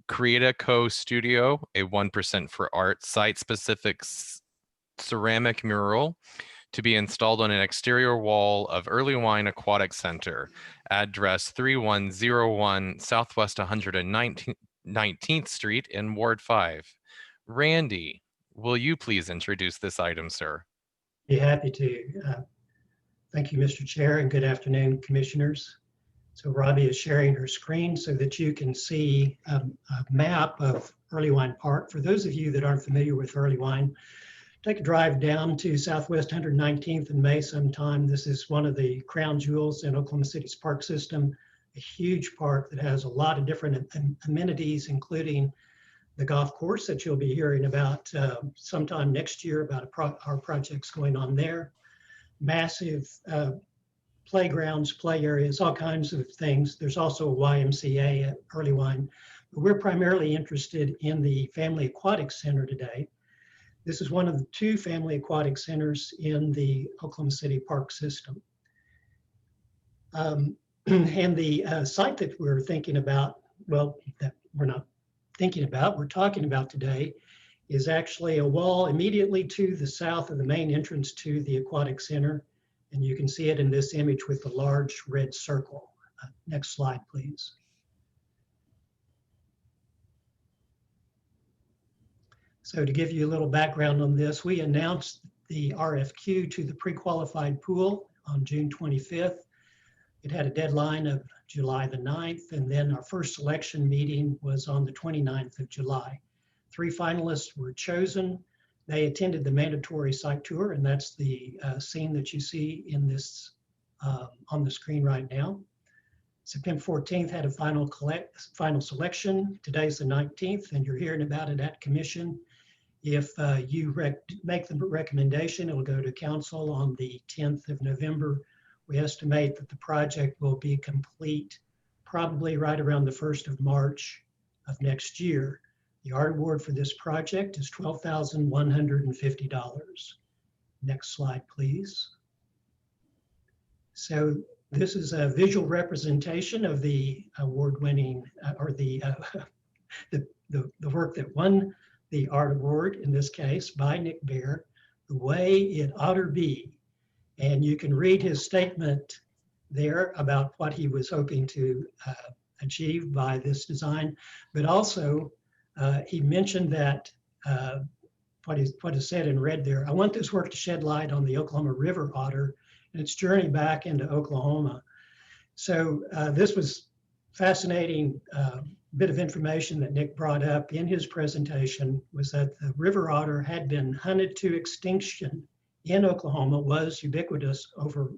Curator Studio, a 1% for art, site-specific ceramic mural to be installed on an exterior wall of Early Wine Aquatic Center, address 3101 Southwest 119th Street in Ward 5. Randy, will you please introduce this item, sir? Be happy to. Thank you, Mr. Chair, and good afternoon, commissioners. So Robbie is sharing her screen so that you can see a map of Early Wine Park. For those of you that aren't familiar with Early Wine, take a drive down to Southwest 119th in May sometime. This is one of the crown jewels in Oklahoma City's park system, a huge park that has a lot of different amenities, including the golf course that you'll be hearing about sometime next year about our projects going on there. Massive playgrounds, play areas, all kinds of things. There's also a YMCA at Early Wine. But we're primarily interested in the Family Aquatic Center today. This is one of the 2 family aquatic centers in the Oklahoma City park system. And the site that we're thinking about, well, that we're not thinking about, we're talking about today, is actually a wall immediately to the south of the main entrance to the aquatic center. And you can see it in this image with the large red circle. Next slide, please. So to give you a little background on this, we announced the RFQ to the pre-qualified pool on June 25th. It had a deadline of July the 9th, and then our first selection meeting was on the 29th of July. 3 finalists were chosen. They attended the mandatory site tour, and that's the scene that you see in this on the screen right now. September 14th had a final selection. Today's the 19th, and you're hearing about it at commission. If you make the recommendation, it'll go to council on the 10th of November. We estimate that the project will be complete probably right around the 1st of March of next year. The art award for this project is $12,150. Next slide, please. So this is a visual representation of the award-winning, or the work that won the art award, in this case by Nick Baer, The Way It Oughter Be. And you can read his statement there about what he was hoping to achieve by this design, but also he mentioned that what is said in red there, I want this work to shed light on the Oklahoma River otter and its journey back into Oklahoma. So this was fascinating bit of information that Nick brought up in his presentation, was that the river otter had been hunted to extinction in Oklahoma, was ubiquitous over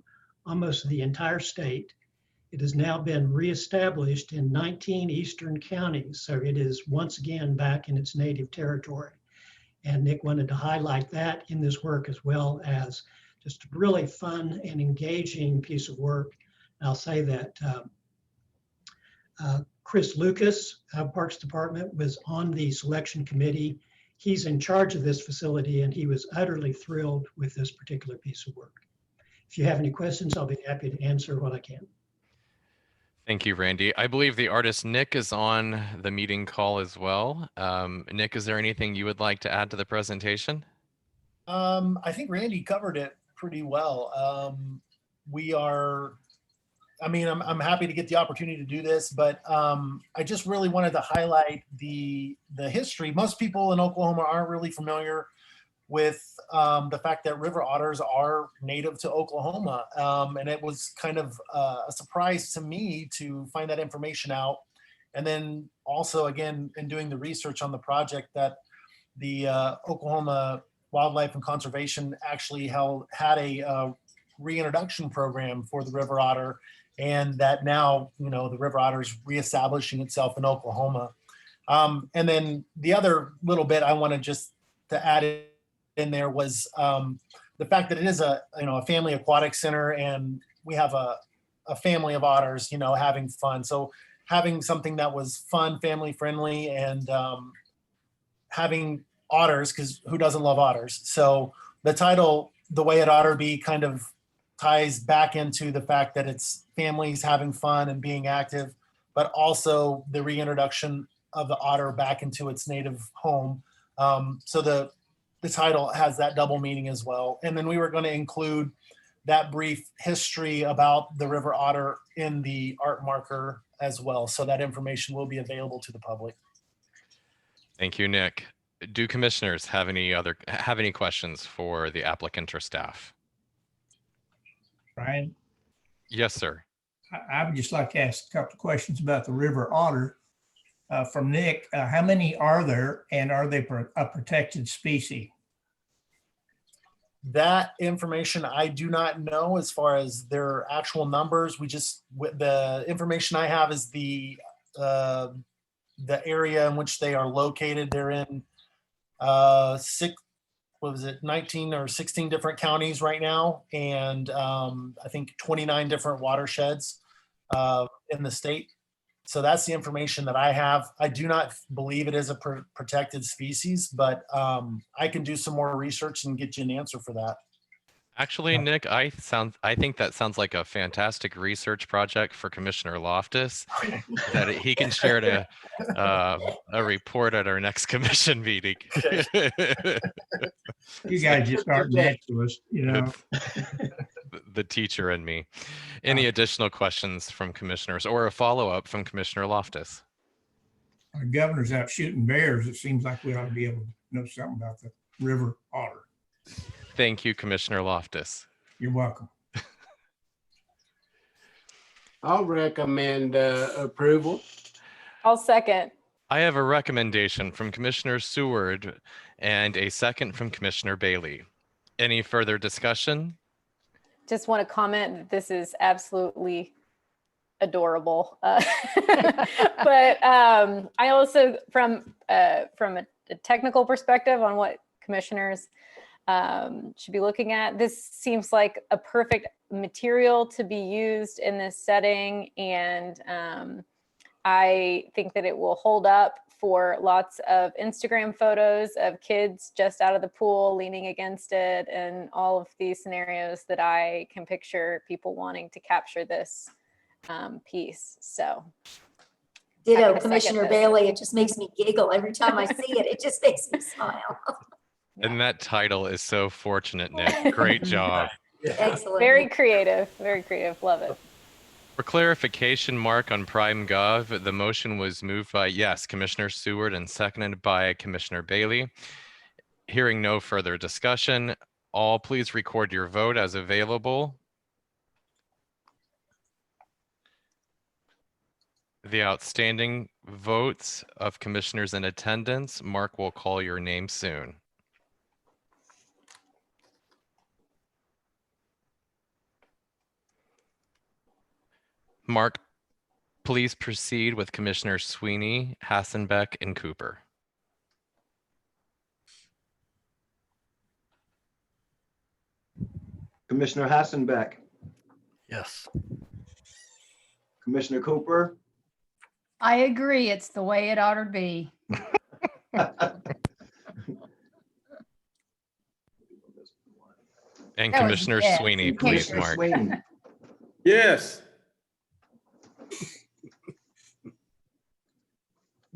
almost the entire state. It has now been reestablished in 19 eastern counties, so it is once again back in its native territory. And Nick wanted to highlight that in this work, as well as just a really fun and engaging piece of work. And I'll say that Chris Lucas, Parks Department, was on the selection committee. He's in charge of this facility, and he was utterly thrilled with this particular piece of work. If you have any questions, I'll be happy to answer what I can. Thank you, Randy. I believe the artist Nick is on the meeting call as well. Nick, is there anything you would like to add to the presentation? I think Randy covered it pretty well. I'm happy to get the opportunity to do this, but I just really wanted to highlight the history. Most people in Oklahoma aren't really familiar with the fact that river otters are native to Oklahoma. And it was kind of a surprise to me to find that information out. And then also, again, in doing the research on the project, that the Oklahoma Wildlife and Conservation actually had a reintroduction program for the river otter, and that now, the river otter is reestablishing itself in Oklahoma. And then the other little bit I wanted just to add in there was the fact that it is a family aquatic center, and we have a family of otters, having fun. So having something that was fun, family friendly, and having otters, because who doesn't love otters? So the title, The Way It Oughter Be, kind of ties back into the fact that it's families having fun and being active, but also the reintroduction of the otter back into its native home. So the title has that double meaning as well. And then we were going to include that brief history about the river otter in the art marker as well. So that information will be available to the public. Thank you, Nick. Do commissioners have any questions for the applicant or staff? Brian? Yes, sir. I would just like to ask a couple of questions about the river otter. From Nick, how many are there, and are they a protected species? That information I do not know as far as their actual numbers. The information I have is the area in which they are located. They're in 19 or 16 different counties right now, and I think 29 different watersheds in the state. So that's the information that I have. I do not believe it is a protected species, but I can do some more research and get you an answer for that. Actually, Nick, I think that sounds like a fantastic research project for Commissioner Loftus, that he can share a report at our next commission meeting. You guys just aren't next to us, The teacher and me. Any additional questions from commissioners, or a follow-up from Commissioner Loftus? Our governor's out shooting bears. It seems like we ought to be able to know something about the river otter. Thank you, Commissioner Loftus. You're welcome. I'll recommend approval. I'll second. I have a recommendation from Commissioner Seward and a second from Commissioner Bailey. Any further discussion? Just want to comment that this is absolutely adorable. But I also, from a technical perspective on what commissioners should be looking at, this seems like a perfect material to be used in this setting. And I think that it will hold up for lots of Instagram photos of kids just out of the pool leaning against it, and all of these scenarios that I can picture people wanting to capture this piece. So ditto, Commissioner Bailey. It just makes me giggle every time I see it. It just makes me smile. And that title is so fortunate, Nick. Great job. Excellent. Very creative, very creative. Love it. For clarification, Mark, on Prime Gov, the motion was moved by, yes, Commissioner Seward and seconded by Commissioner Bailey. Hearing no further discussion, all please record your vote as available. The outstanding votes of commissioners in attendance, Mark will call your name soon. Mark, please proceed with Commissioners Sweeney, Hassenbeck, and Cooper. Commissioner Hassenbeck, Yes. Commissioner Cooper, I agree. It's the way it ought to be. And That was Commissioner yes, Sweeney, in please, case- Mark. Sweeney. Yes.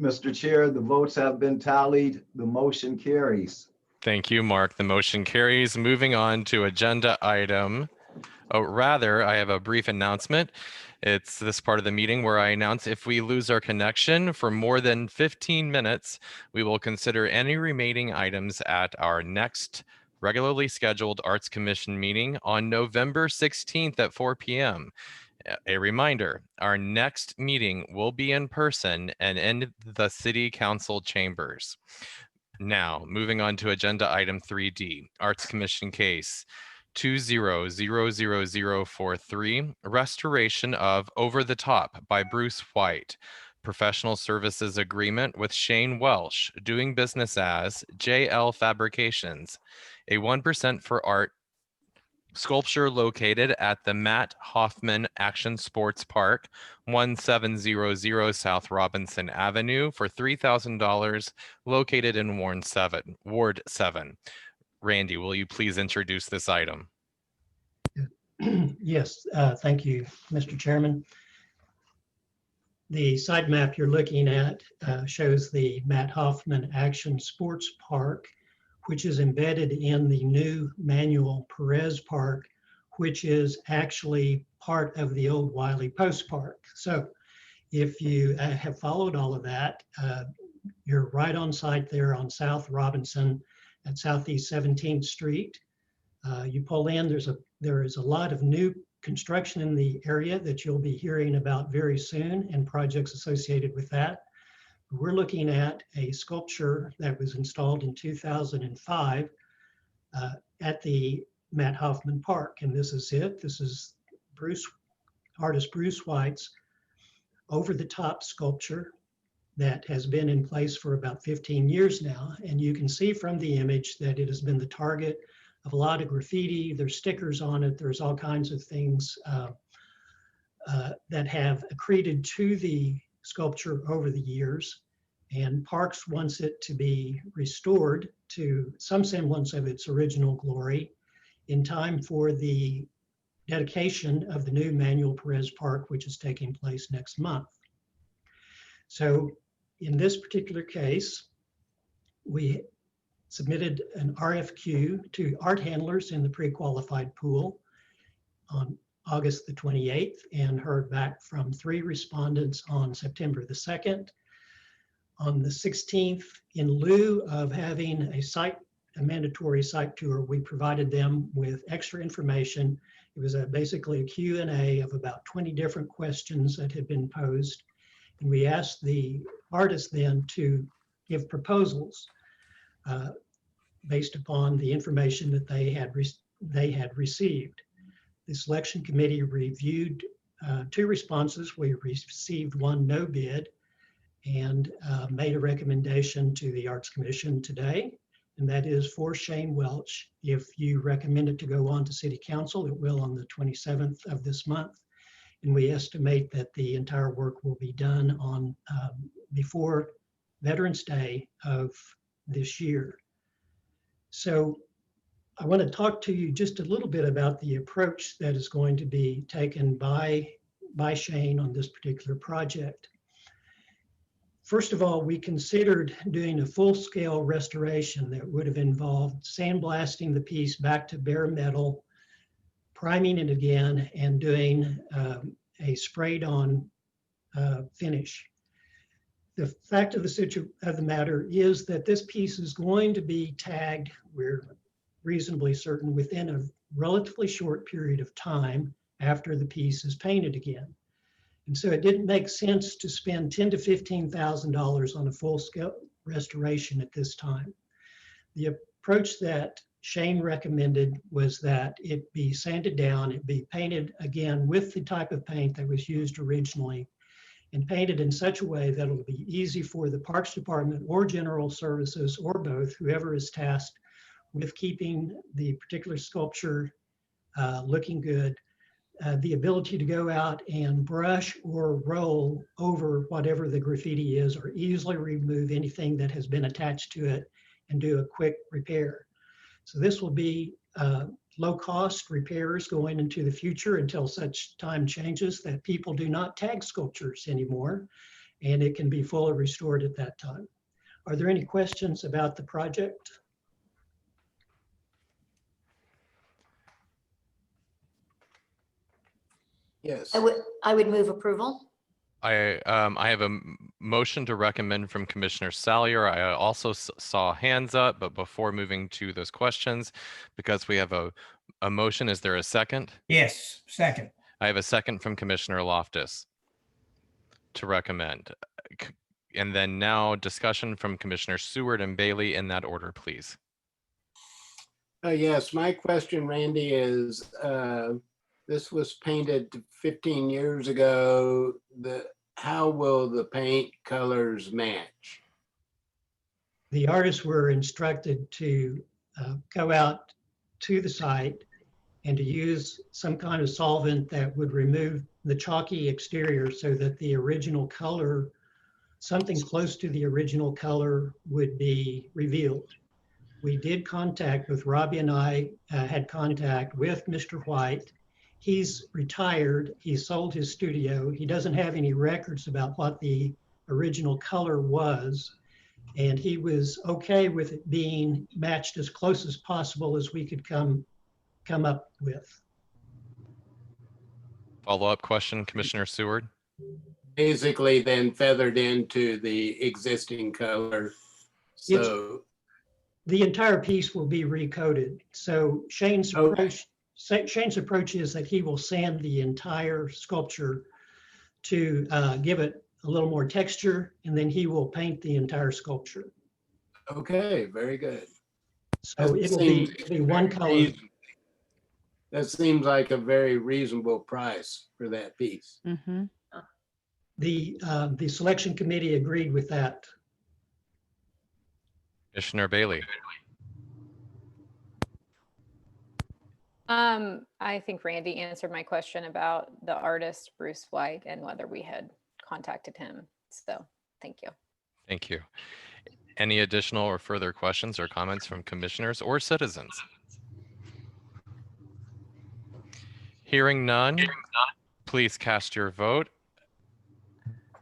Mr. Chair, the votes have been tallied. The motion carries. Thank you, Mark. The motion carries. Moving on to agenda item. Oh, rather, I have a brief announcement. It's this part of the meeting where I announce if we lose our connection for more than 15 minutes, we will consider any remaining items at our next regularly scheduled Arts Commission meeting on November 16th at 4 p.m. A reminder, our next meeting will be in person and in the City Council chambers. Now, moving on to agenda item 3D, Arts Commission case 200043, restoration of Over the Top by Bruce White. Professional services agreement with Shane Welsh, doing business as JL Fabrications. A 1% for art sculpture located at the Matt Hoffman Action Sports Park, 1700 South Robinson Avenue for $3,000, located in Ward 7. Randy, will you please introduce this item? Yes, thank you, Mr. Chairman. The site map you're looking at shows the Matt Hoffman Action Sports Park, which is embedded in the new Manuel Perez Park, which is actually part of the old Wiley Post Park. So if you have followed all of that, you're right on site there on South Robinson at Southeast 17th Street. You pull in, there is a lot of new construction in the area that you'll be hearing about very soon and projects associated with that. We're looking at a sculpture that was installed in 2005 at the Matt Hoffman Park. And this is it. This is artist Bruce White's Over the Top sculpture that has been in place for about 15 years now. And you can see from the image that it has been the target of a lot of graffiti. There's stickers on it. There's all kinds of things that have accreted to the sculpture over the years. And Parks wants it to be restored to some semblance of its original glory in time for the dedication of the new Manuel Perez Park, which is taking place next month. So in this particular case, we submitted an RFQ to art handlers in the pre-qualified pool on August the 28th and heard back from 3 respondents on September the 2nd. On the 16th, in lieu of having a mandatory site tour, we provided them with extra information. It was basically a Q&A of about 20 different questions that had been posed. And we asked the artists then to give proposals based upon the information that they had received. The selection committee reviewed 2 responses. We received 1 no bid and made a recommendation to the Arts Commission today, and that is for Shane Welch. If you recommend it to go on to City Council, it will on the 27th of this month. And we estimate that the entire work will be done on before Veterans Day of this year. So I want to talk to you just a little bit about the approach that is going to be taken by Shane on this particular project. First of all, we considered doing a full-scale restoration that would have involved sandblasting the piece back to bare metal, priming it again, and doing a sprayed-on finish. The fact of the matter is that this piece is going to be tagged, we're reasonably certain, within a relatively short period of time after the piece is painted again. And so it didn't make sense to spend $10,000 to $15,000 on a full-scale restoration at this time. The approach that Shane recommended was that it be sanded down, it be painted again with the type of paint that was used originally, and painted in such a way that it'll be easy for the Parks Department or General Services or both, whoever is tasked with keeping the particular sculpture looking good, the ability to go out and brush or roll over whatever the graffiti is, or easily remove anything that has been attached to it and do a quick repair. So this will be low-cost repairs going into the future until such time changes that people do not tag sculptures anymore, and it can be fully restored at that time. Are there any questions about the project? Yes. I would move approval. I have a motion to recommend from Commissioner Salyer. I also saw hands up, but before moving to those questions, because we have a motion, is there a second? Yes, second. I have a second from Commissioner Loftus to recommend. And then now discussion from Commissioner Seward and Bailey in that order, please. Yes, my question, Randy, is this was painted 15 years ago. How will the paint colors match? The artists were instructed to go out to the site and to use some kind of solvent that would remove the chalky exterior so that the original color, something close to the original color, would be revealed. We did contact with Robbie, and I had contact with Mr. White. He's retired. He sold his studio. He doesn't have any records about what the original color was. And he was okay with it being matched as close as possible as we could come up with. Follow-up question, Commissioner Seward. Basically then feathered into the existing color. So the entire piece will be recoated. So Shane's approach is that he will sand the entire sculpture to give it a little more texture, and then he will paint the entire sculpture. Okay, very good. So it will be one color. That seems like a very reasonable price for that piece. Mm-hmm. The selection committee agreed with that. Commissioner Bailey. I think Randy answered my question about the artist, Bruce White, and whether we had contacted him. So thank you. Thank you. Any additional or further questions or comments from commissioners or citizens? Hearing none, please cast your vote.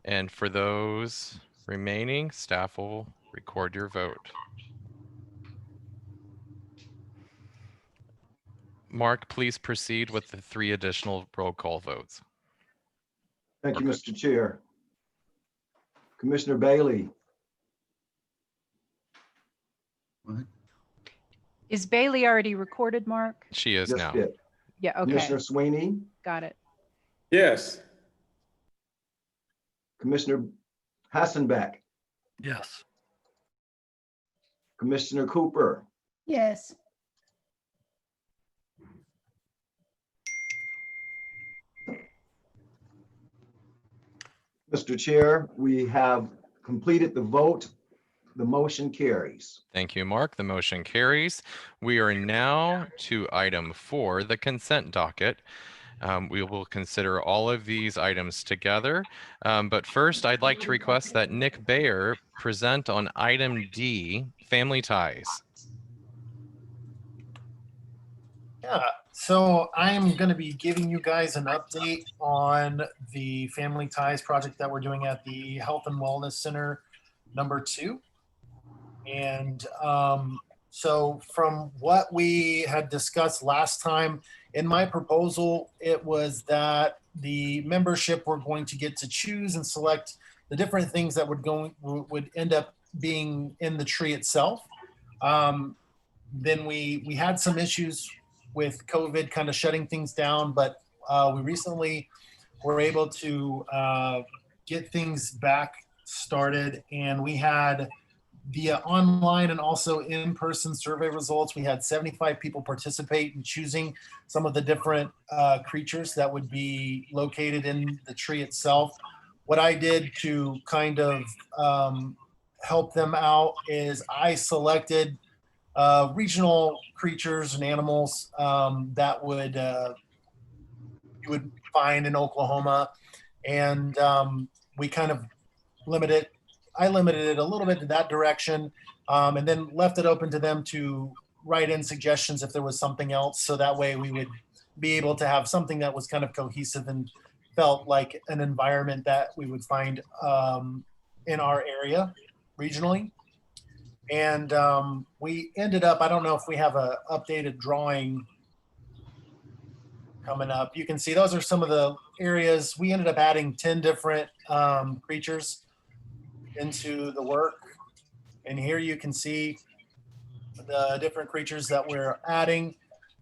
And for those remaining, staff will record your vote. Mark, please proceed with the 3 additional roll call votes. Thank you, Mr. Chair. Commissioner Bailey. What? Is Bailey already recorded, Mark? She is Just now. did. Yeah, okay. Commissioner Sweeney. Got it. Yes. Commissioner Hassenbeck. Yes. Commissioner Cooper. Yes. Mr. Chair, we have completed the vote. The motion carries. Thank you, Mark. The motion carries. We are now to item 4, the consent docket. We will consider all of these items together. But first, I'd like to request that Nick Bayer present on item D, family ties. Yeah, so I'm going to be giving you guys an update on the Family Ties project that we're doing at the Health and Wellness Center number 2. And so from what we had discussed last time, in my proposal, it was that the membership were going to get to choose and select the different things that would end up being in the tree itself. Then we had some issues with COVID kind of shutting things down, but we recently were able to get things back started, and we had via online and also in-person survey results. We had 75 people participate in choosing some of the different creatures that would be located in the tree itself. What I did to kind of help them out is I selected regional creatures and animals that you would find in Oklahoma, and we kind of I limited it a little bit to that direction, and then left it open to them to write in suggestions if there was something else. So that way we would be able to have something that was kind of cohesive and felt like an environment that we would find in our area regionally. And we ended up, I don't know if we have an updated drawing coming up. You can see those are some of the areas. We ended up adding 10 different creatures into the work. And here you can see the different creatures that we're adding.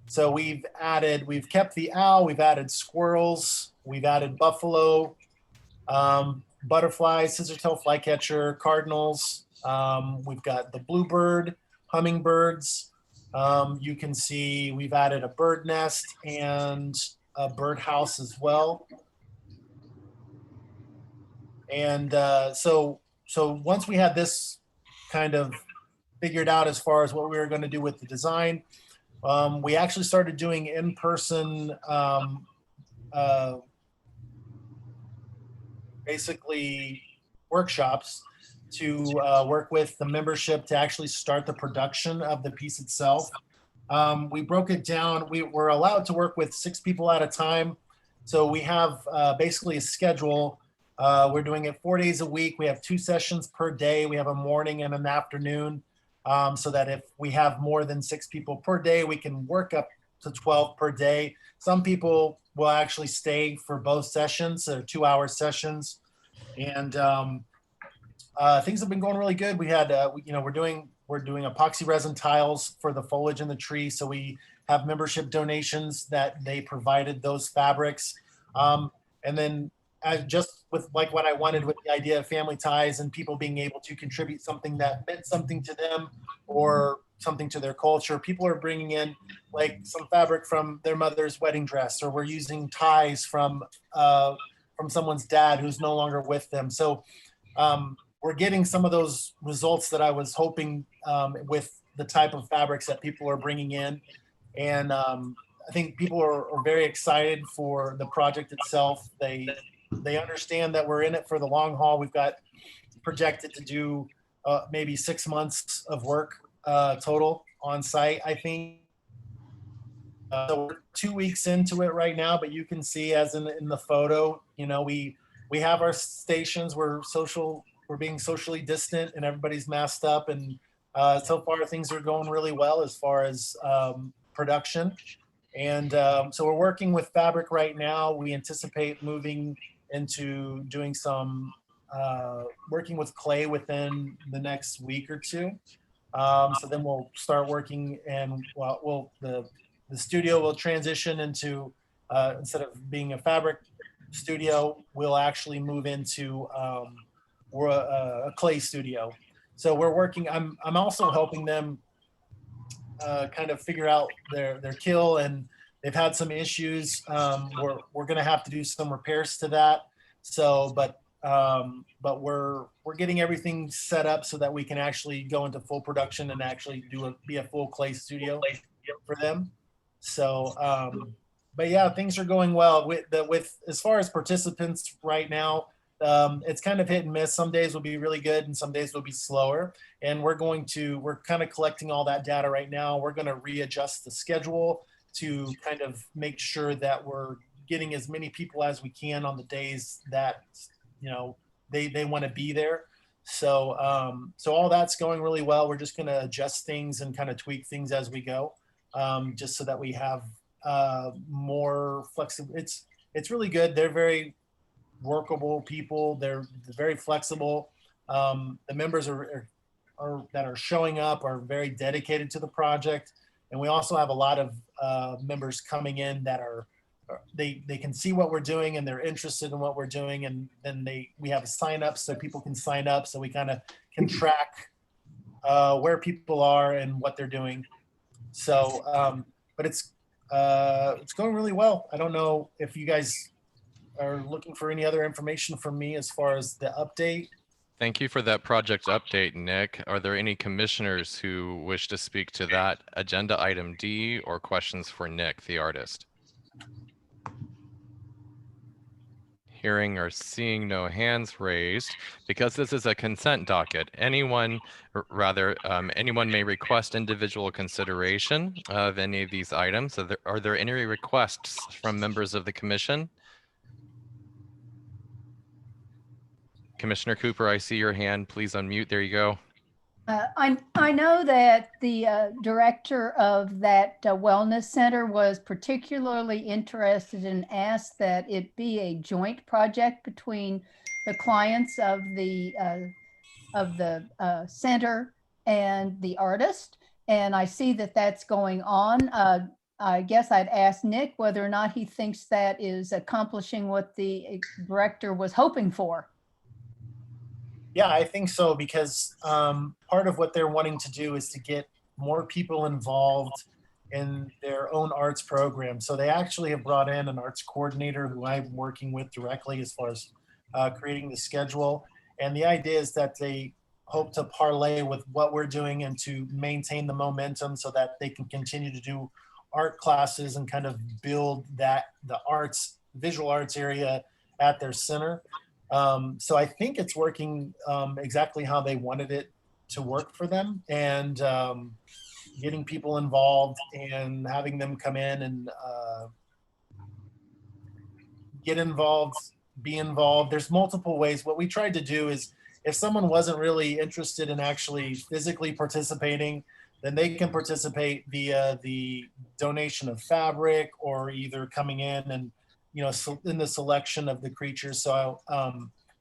So we've kept the owl, we've added squirrels, we've added buffalo, butterflies, scissor-tail flycatcher, cardinals. We've got the bluebird, hummingbirds, You can see we've added a bird nest and a birdhouse as well. And so once we had this kind of figured out as far as what we were going to do with the design, we actually started doing in-person basically workshops to work with the membership to actually start the production of the piece itself. We broke it down. We were allowed to work with 6 people at a time. So we have basically a schedule. We're doing it 4 days a week. We have 2 sessions per day. We have a morning and an afternoon, so that if we have more than 6 people per day, we can work up to 12 per day. Some people will actually stay for both sessions, so 2-hour sessions. And things have been going really good. We had, we're doing epoxy resin tiles for the foliage in the tree. So we have membership donations that they provided those fabrics. And then just with like what I wanted with the idea of family ties and people being able to contribute something that meant something to them or something to their culture, people are bringing in like some fabric from their mother's wedding dress, or we're using ties from someone's dad who's no longer with them. So we're getting some of those results that I was hoping with the type of fabrics that people are bringing in. And I think people are very excited for the project itself. They understand that we're in it for the long haul. We've got projected to do maybe 6 months of work total on site, I think. So we're 2 weeks into it right now, but you can see as in the photo, we have our stations. We're being socially distant and everybody's masked up. And so far things are going really well as far as production. And so we're working with fabric right now. We anticipate moving into doing some working with clay within the next week or 2. So then we'll start working, and the studio will transition into instead of being a fabric studio, we'll actually move into a clay studio. So we're working. I'm also helping them kind of figure out their kill, and they've had some issues. We're going to have to do some repairs to that. So, but we're getting everything set up so that we can actually go into full production and actually be a full clay studio for them. So, but yeah, things are going well with as far as participants right now. It's kind of hit and miss. Some days will be really good and some days will be slower. And we're kind of collecting all that data right now. We're going to readjust the schedule to kind of make sure that we're getting as many people as we can on the days that, they want to be there. So, so all that's going really well. We're just going to adjust things and kind of tweak things as we go, just so that we have more flexible. It's really good. They're very workable people. They're very flexible. The members that are showing up are very dedicated to the project. And we also have a lot of members coming in that they can see what we're doing and they're interested in what we're doing. And then we have a sign up so people can sign up, so we kind of can track where people are and what they're doing. So, but it's going really well. I don't know if you guys are looking for any other information from me as far as the update. Thank you for that project update, Nick. Are there any commissioners who wish to speak to that agenda item D or questions for Nick, the artist? Hearing or seeing no hands raised, because this is a consent docket, anyone may request individual consideration of any of these items. Are there any requests from members of the commission? Commissioner Cooper, I see your hand. Please unmute. There you go. I know that the director of that wellness center was particularly interested and asked that it be a joint project between the clients of the center and the artist. And I see that that's going on. I guess I'd ask Nick whether or not he thinks that is accomplishing what the director was hoping for. Yeah, I think so, because part of what they're wanting to do is to get more people involved in their own arts program. So they actually have brought in an arts coordinator who I'm working with directly as far as creating the schedule. And the idea is that they hope to parlay with what we're doing and to maintain the momentum so that they can continue to do art classes and kind of build that the arts, visual arts area at their center. So I think it's working exactly how they wanted it to work for them, and getting people involved and having them come in and get involved, be involved. There's multiple ways. What we tried to do is if someone wasn't really interested in actually physically participating, then they can participate via the donation of fabric or either coming in and, you know, in the selection of the creatures. So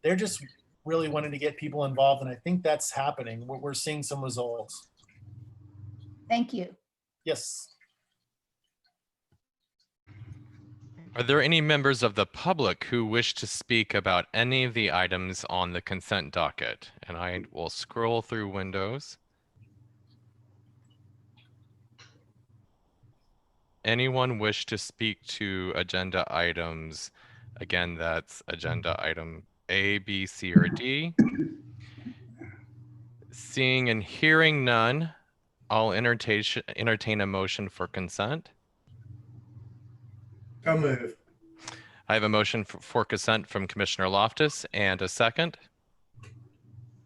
they're just really wanting to get people involved. And I think that's happening. We're seeing some results. Thank you. Yes. Are there any members of the public who wish to speak about any of the items on the consent docket? And I will scroll through windows. Anyone wish to speak to agenda items? Again, that's agenda item A, B, C, or D. Seeing and hearing none, I'll entertain a motion for consent. So move. I have a motion for consent from Commissioner Loftus and a second.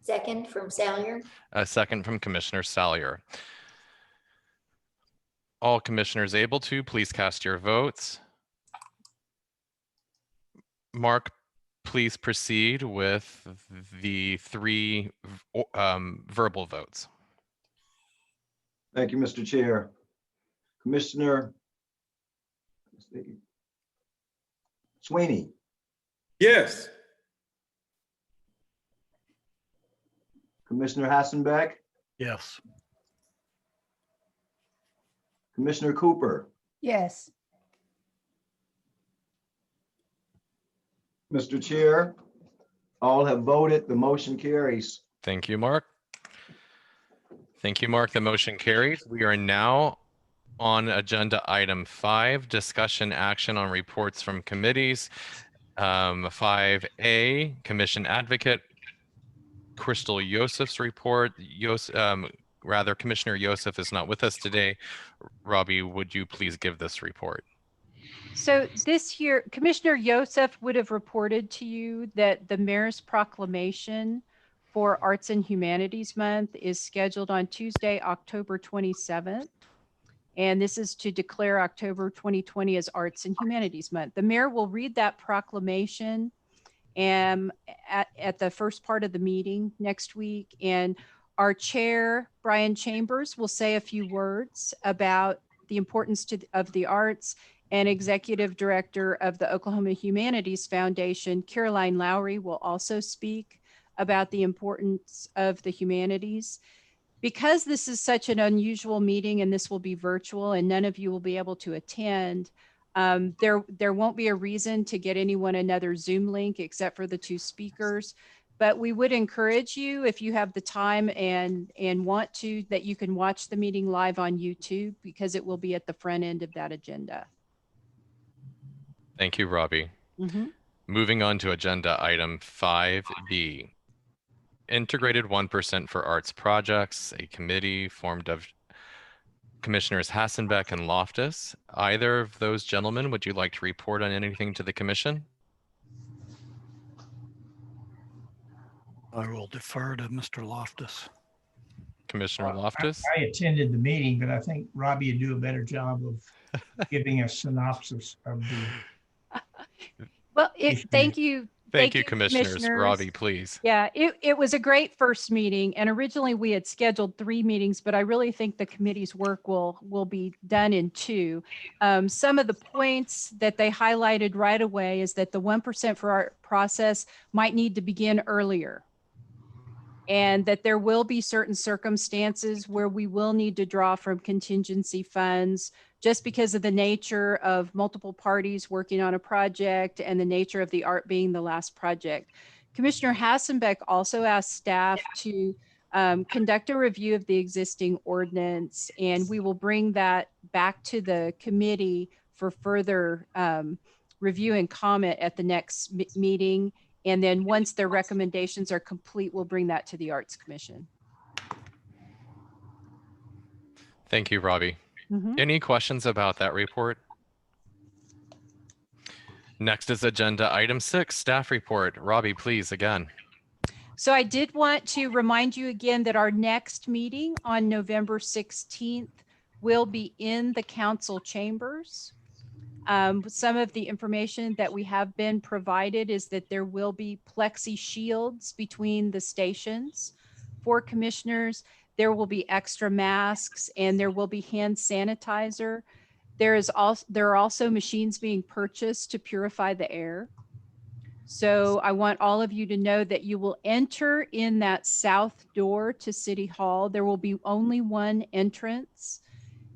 Second from Salyer. A second from Commissioner Salyer. All commissioners able to, please cast your votes. Mark, please proceed with the 3 verbal votes. Thank you, Mr. Chair. Commissioner Sweeney. Yes. Commissioner Hassenbeck. Yes. Commissioner Cooper. Yes. Mr. Chair, all have voted. The motion carries. Thank you, Mark. Thank you, Mark. The motion carries. We are now on agenda item 5, discussion action on reports from committees. 5A, Commission Advocate Crystal Yosef's report. Commissioner Yosef is not with us today. Robbie, would you please give this report? So this year, Commissioner Yosef would have reported to you that the Mayor's Proclamation for Arts and Humanities Month is scheduled on Tuesday, October 27th. And this is to declare October 2020 as Arts and Humanities Month. The mayor will read that proclamation at the first part of the meeting next week. And our chair, Brian Chambers, will say a few words about the importance of the arts, and Executive Director of the Oklahoma Humanities Foundation, Caroline Lowry, will also speak about the importance of the humanities. Because this is such an unusual meeting and this will be virtual and none of you will be able to attend, there won't be a reason to get anyone another Zoom link except for the 2 speakers. But we would encourage you, if you have the time and want to, that you can watch the meeting live on YouTube, because it will be at the front end of that agenda. Thank you, Robbie. Moving on to agenda item 5B. Integrated 1% for Arts Projects, a committee formed of Commissioners Hassenbeck and Loftus. Either of those gentlemen, would you like to report on anything to the commission? I will defer to Mr. Loftus. Commissioner Loftus? I attended the meeting, but I think Robbie would do a better job of giving a synopsis of the. Well, thank you. Thank you, commissioners. Robbie, please. Yeah, it was a great first meeting. And originally we had scheduled 3 meetings, but I really think the committee's work will be done in 2. Some of the points that they highlighted right away is that the 1% for art process might need to begin earlier. And that there will be certain circumstances where we will need to draw from contingency funds, just because of the nature of multiple parties working on a project and the nature of the art being the last project. Commissioner Hassenbeck also asked staff to conduct a review of the existing ordinance, and we will bring that back to the committee for further review and comment at the next meeting. And then once their recommendations are complete, we'll bring that to the Arts Commission. Thank you, Robbie. Any questions about that report? Next is agenda item 6, staff report. Robbie, please, again. So I did want to remind you again that our next meeting on November 16th will be in the council chambers. Some of the information that we have been provided is that there will be plexi shields between the stations for commissioners. There will be extra masks and there will be hand sanitizer. There are also machines being purchased to purify the air. So I want all of you to know that you will enter in that south door to City Hall. There will be only one entrance.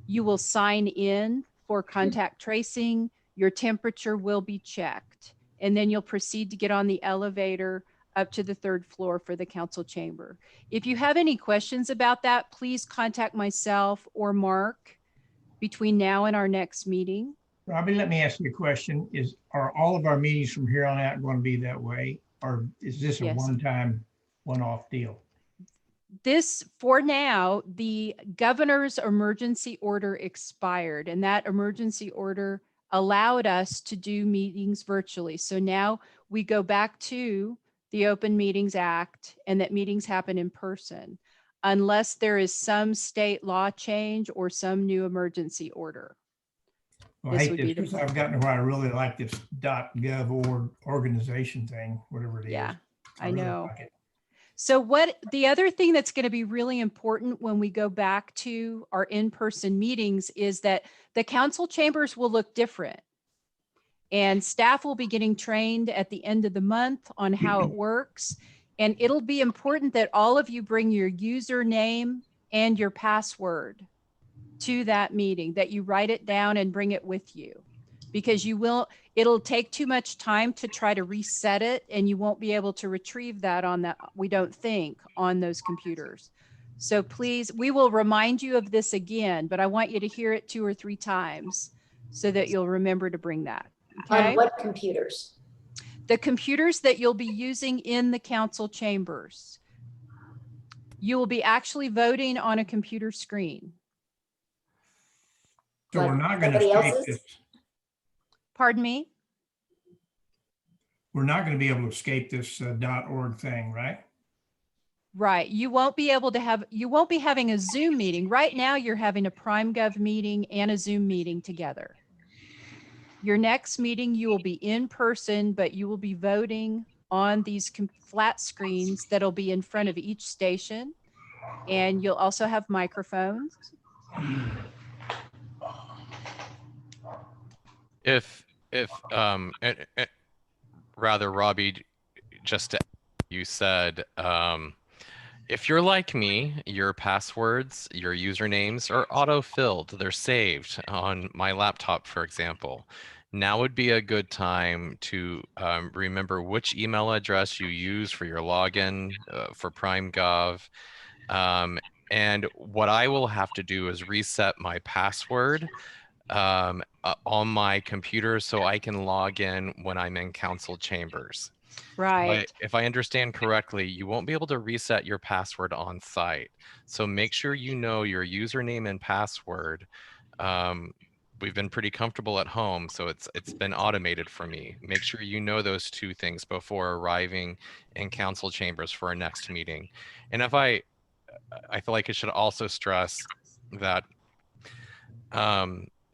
You will sign in for contact tracing. Your temperature will be checked. And then you'll proceed to get on the elevator up to the 3rd floor for the council chamber. If you have any questions about that, please contact myself or Mark between now and our next meeting. Robbie, let me ask you a question. Are all of our meetings from here on out going to be that way? Or is this a one-time, one-off deal? This, for now, the governor's emergency order expired, and that emergency order allowed us to do meetings virtually. So now we go back to the Open Meetings Act and that meetings happen in person, unless there is some state law change or some new emergency order. Well, I hate this because I've gotten to where I really like this .gov or organization thing, whatever it is. Yeah, I really know. like it. So what the other thing that's going to be really important when we go back to our in-person meetings is that the council chambers will look different. And staff will be getting trained at the end of the month on how it works. And it'll be important that all of you bring your username and your password to that meeting, that you write it down and bring it with you, because it'll take too much time to try to reset it and you won't be able to retrieve that on that, we don't think, on those computers. So please, we will remind you of this again, but I want you to hear it 2 or 3 times so that you'll remember to bring that. Okay? On what computers? The computers that you'll be using in the council chambers. You will be actually voting on a computer screen. So we're not going to escape this. Pardon me? We're not going to be able to escape this .org thing, right? Right. You won't be having a Zoom meeting. Right now, you're having a PrimeGov meeting and a Zoom meeting together. Your next meeting, you will be in person, but you will be voting on these flat screens that'll be in front of each station. And you'll also have microphones. Rather, Robbie, just to you said, if you're like me, your passwords, your usernames are auto-filled. They're saved on my laptop, for example. Now would be a good time to remember which email address you use for your login for PrimeGov. And what I will have to do is reset my password on my computer so I can log in when I'm in council chambers. Right. If I understand correctly, you won't be able to reset your password on site. So make sure you know your username and password. We've been pretty comfortable at home, so it's been automated for me. Make sure you know those 2 things before arriving in council chambers for our next meeting. And if I feel like I should also stress that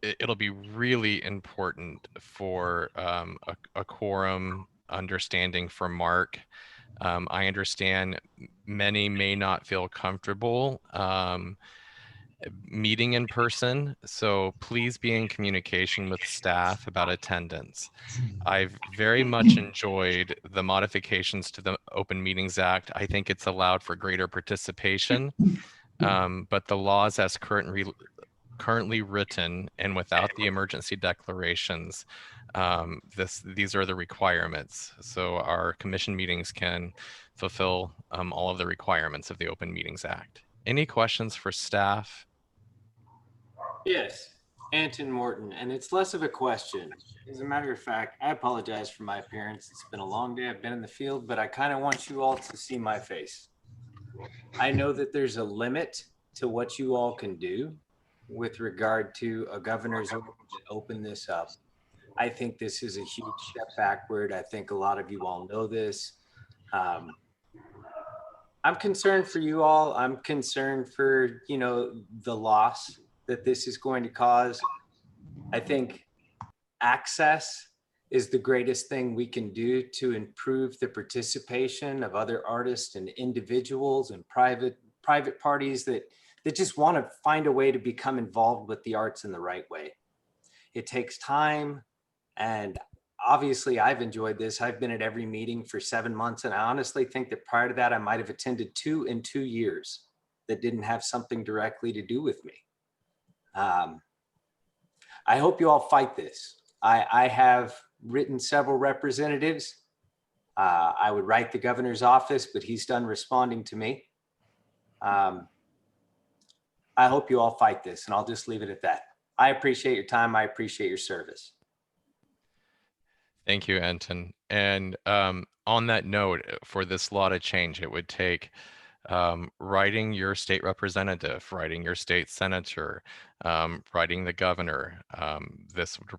it'll be really important for a quorum understanding for Mark. I understand many may not feel comfortable meeting in person, so please be in communication with staff about attendance. I've very much enjoyed the modifications to the Open Meetings Act. I think it's allowed for greater participation, but the laws as currently written and without the emergency declarations These are the requirements. So our commission meetings can fulfill all of the requirements of the Open Meetings Act. Any questions for staff? Yes, Anton Morton, and it's less of a question. As a matter of fact, I apologize for my appearance. It's been a long day. I've been in the field, but I kind of want you all to see my face. I know that there's a limit to what you all can do with regard to a governor's order to open this up. I think this is a huge step backward. I think a lot of you all know this. I'm concerned for you all. I'm concerned for, you know, the loss that this is going to cause. I think access is the greatest thing we can do to improve the participation of other artists and individuals and private parties that just want to find a way to become involved with the arts in the right way. It takes time, and obviously I've enjoyed this. I've been at every meeting for 7 months, and I honestly think that prior to that, I might have attended 2 in 2 years that didn't have something directly to do with me. I hope you all fight this. I have written several representatives. I would write the governor's office, but he's done responding to me. I hope you all fight this, and I'll just leave it at that. I appreciate your time. I appreciate your service. Thank you, Anton. And on that note, for this law to change, it would take writing your state representative, writing your state senator, writing the governor. This would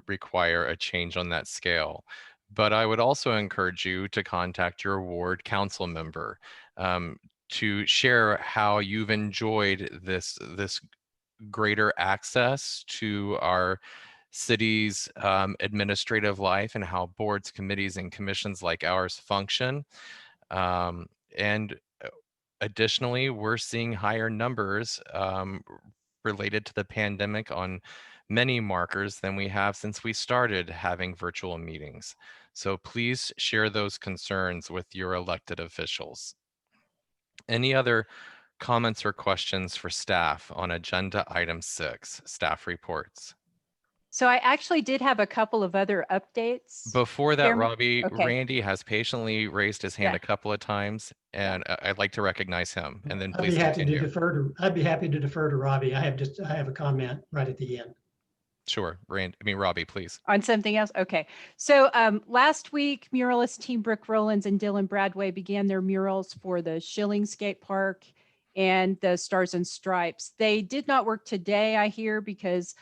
require a change on that scale. But I would also encourage you to contact your ward council member to share how you've enjoyed this greater access to our city's administrative life and how boards, committees, and commissions like ours function. And additionally, we're seeing higher numbers related to the pandemic on many markers than we have since we started having virtual meetings. So please share those concerns with your elected officials. Any other comments or questions for staff on agenda item 6, staff reports? So I actually did have a couple of other updates. Before that, Chairman? Robbie, Okay. Randy has patiently raised his hand Yeah. a couple of times, and I'd like to recognize him, and then I'd please be happy continue. I'd be happy to defer to Robbie. I have a comment right at the end. Sure, Robbie, please. On something else? Okay. So last week, muralist team Brooke Rollins and Dylan Bradway began their murals for the Shillings Skatepark and the Stars and Stripes. They did not work today, I hear, because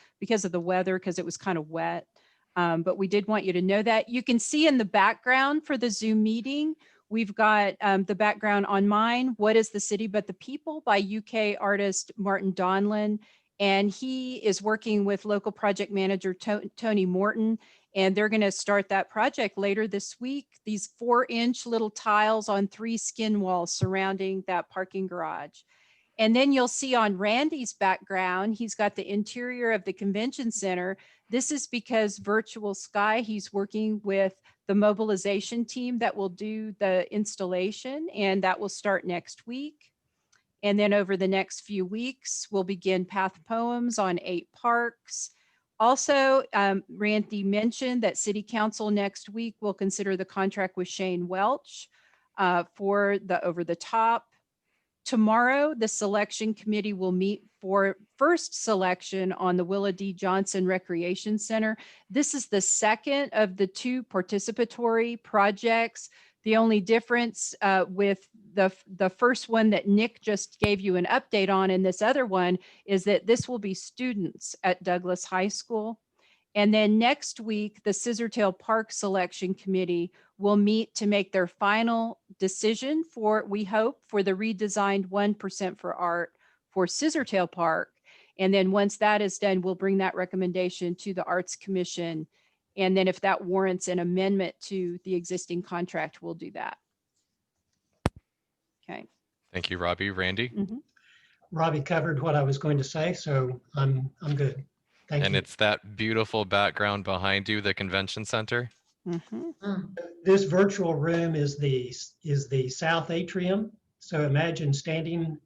of the weather, because it was kind of wet. But we did want you to know that. You can see in the background for the Zoom meeting, we've got the background on mine, What is the City But the People by UK artist Martin Donlan. And he is working with local project manager Tony Morton, and they're going to start that project later this week. These 4-inch little tiles on 3 skin walls surrounding that parking garage. And then you'll see on Randy's background, he's got the interior of the convention center. This is because Virtual Sky, he's working with the mobilization team that will do the installation, and that will start next week. And then over the next few weeks, we'll begin Path Poems on 8 parks. Also, Randy mentioned that City Council next week will consider the contract with Shane Welch for the Over the Top. Tomorrow, the selection committee will meet for first selection on the Willa D. Johnson Recreation Center. This is the second of the 2 participatory projects. The only difference with the first one that Nick just gave you an update on and this other one is that this will be students at Douglas High School. And then next week, the Scissortail Park Selection Committee will meet to make their final decision for, we hope, for the redesigned 1% for art for Scissortail Park. And then once that is done, we'll bring that recommendation to the Arts Commission. And then if that warrants an amendment to the existing contract, we'll do that. Okay. Thank you, Robbie. Randy? Mm-hmm. Robbie covered what I was going to say, so I'm good. Thank And you. it's that beautiful background behind you, the convention center. Mm-hmm. This virtual room is the south atrium. So imagine standing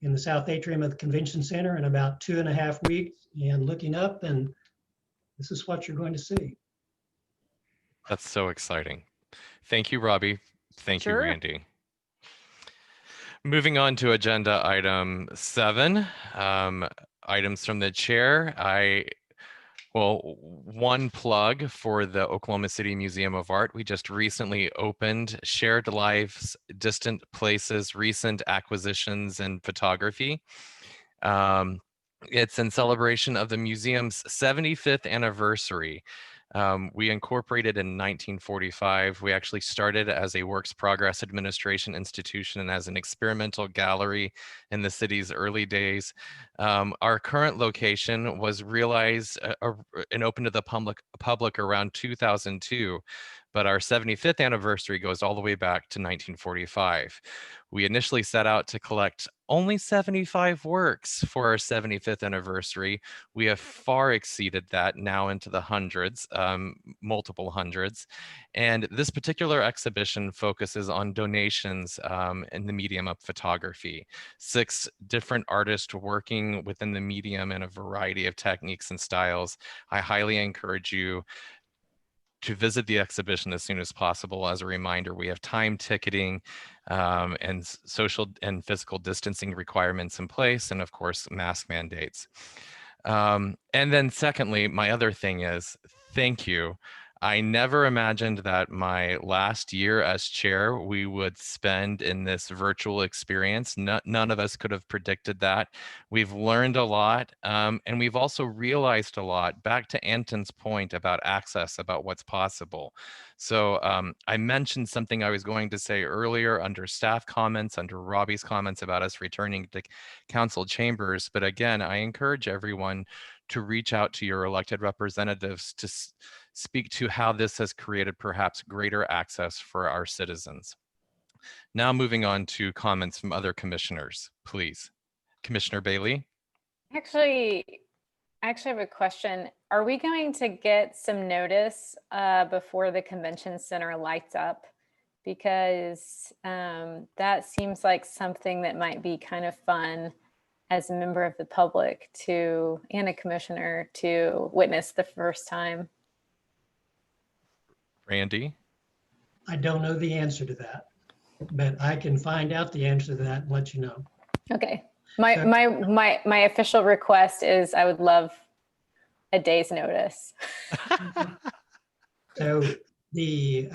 in the south atrium of the convention center in about 2.5 weeks and looking up, and this is what you're going to see. That's so exciting. Thank you, Robbie. Thank you, Sure. Randy. Moving on to agenda item 7, items from the chair. One plug for the Oklahoma City Museum of Art. We just recently opened Shared Lives, Distant Places, Recent Acquisitions and Photography. It's in celebration of the museum's 75th anniversary. We incorporated in 1945. We actually started as a Works Progress Administration institution and as an experimental gallery in the city's early days. Our current location was realized and opened to the public around 2002, but our 75th anniversary goes all the way back to 1945. We initially set out to collect only 75 works for our 75th anniversary. We have far exceeded that, now into the hundreds, multiple hundreds. And this particular exhibition focuses on donations in the medium of photography. 6 different artists working within the medium in a variety of techniques and styles. I highly encourage you to visit the exhibition as soon as possible. As a reminder, we have time ticketing and social and physical distancing requirements in place, and of course, mask mandates. And then secondly, my other thing is, thank you. I never imagined that my last year as chair we would spend in this virtual experience. None of us could have predicted that. We've learned a lot, and we've also realized a lot, back to Anton's point about access, about what's possible. So I mentioned something I was going to say earlier under staff comments, under Robbie's comments about us returning to council chambers. But again, I encourage everyone to reach out to your elected representatives to speak to how this has created perhaps greater access for our citizens. Now moving on to comments from other commissioners, please. Commissioner Bailey. I actually have a question. Are we going to get some notice before the convention center lights up? Because that seems like something that might be kind of fun as a member of the public to, and a commissioner, to witness the first time. Randy? I don't know the answer to that, but I can find out the answer to that and let you know. Okay. My official request is I would love a day's notice. So the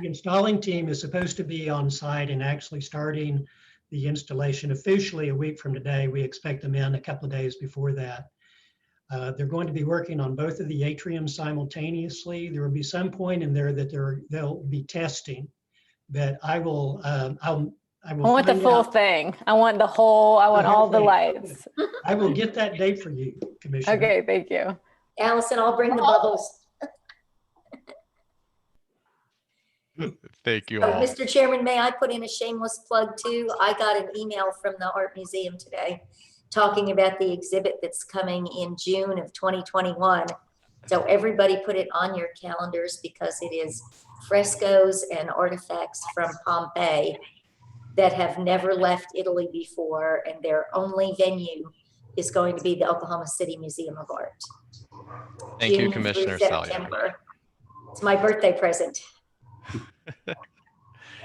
installing team is supposed to be on site and actually starting the installation officially a week from today. We expect them in a couple of days before that. They're going to be working on both of the atriums simultaneously. There will be some point in there that they'll be testing, but I want the full thing. I want the whole, I want all the lights. I will get that date for you, Commissioner. Okay, thank you. Allison, I'll bring the bubbles. Thank you Oh, all. Mr. Chairman, may I put in a shameless plug too? I got an email from the Art Museum today talking about the exhibit that's coming in June of 2021. So everybody put it on your calendars because it is frescoes and artifacts from Pompeii that have never left Italy before, and their only venue is going to be the Oklahoma City Museum of Art. Thank you, June Commissioner through Salyer. September. It's my birthday present.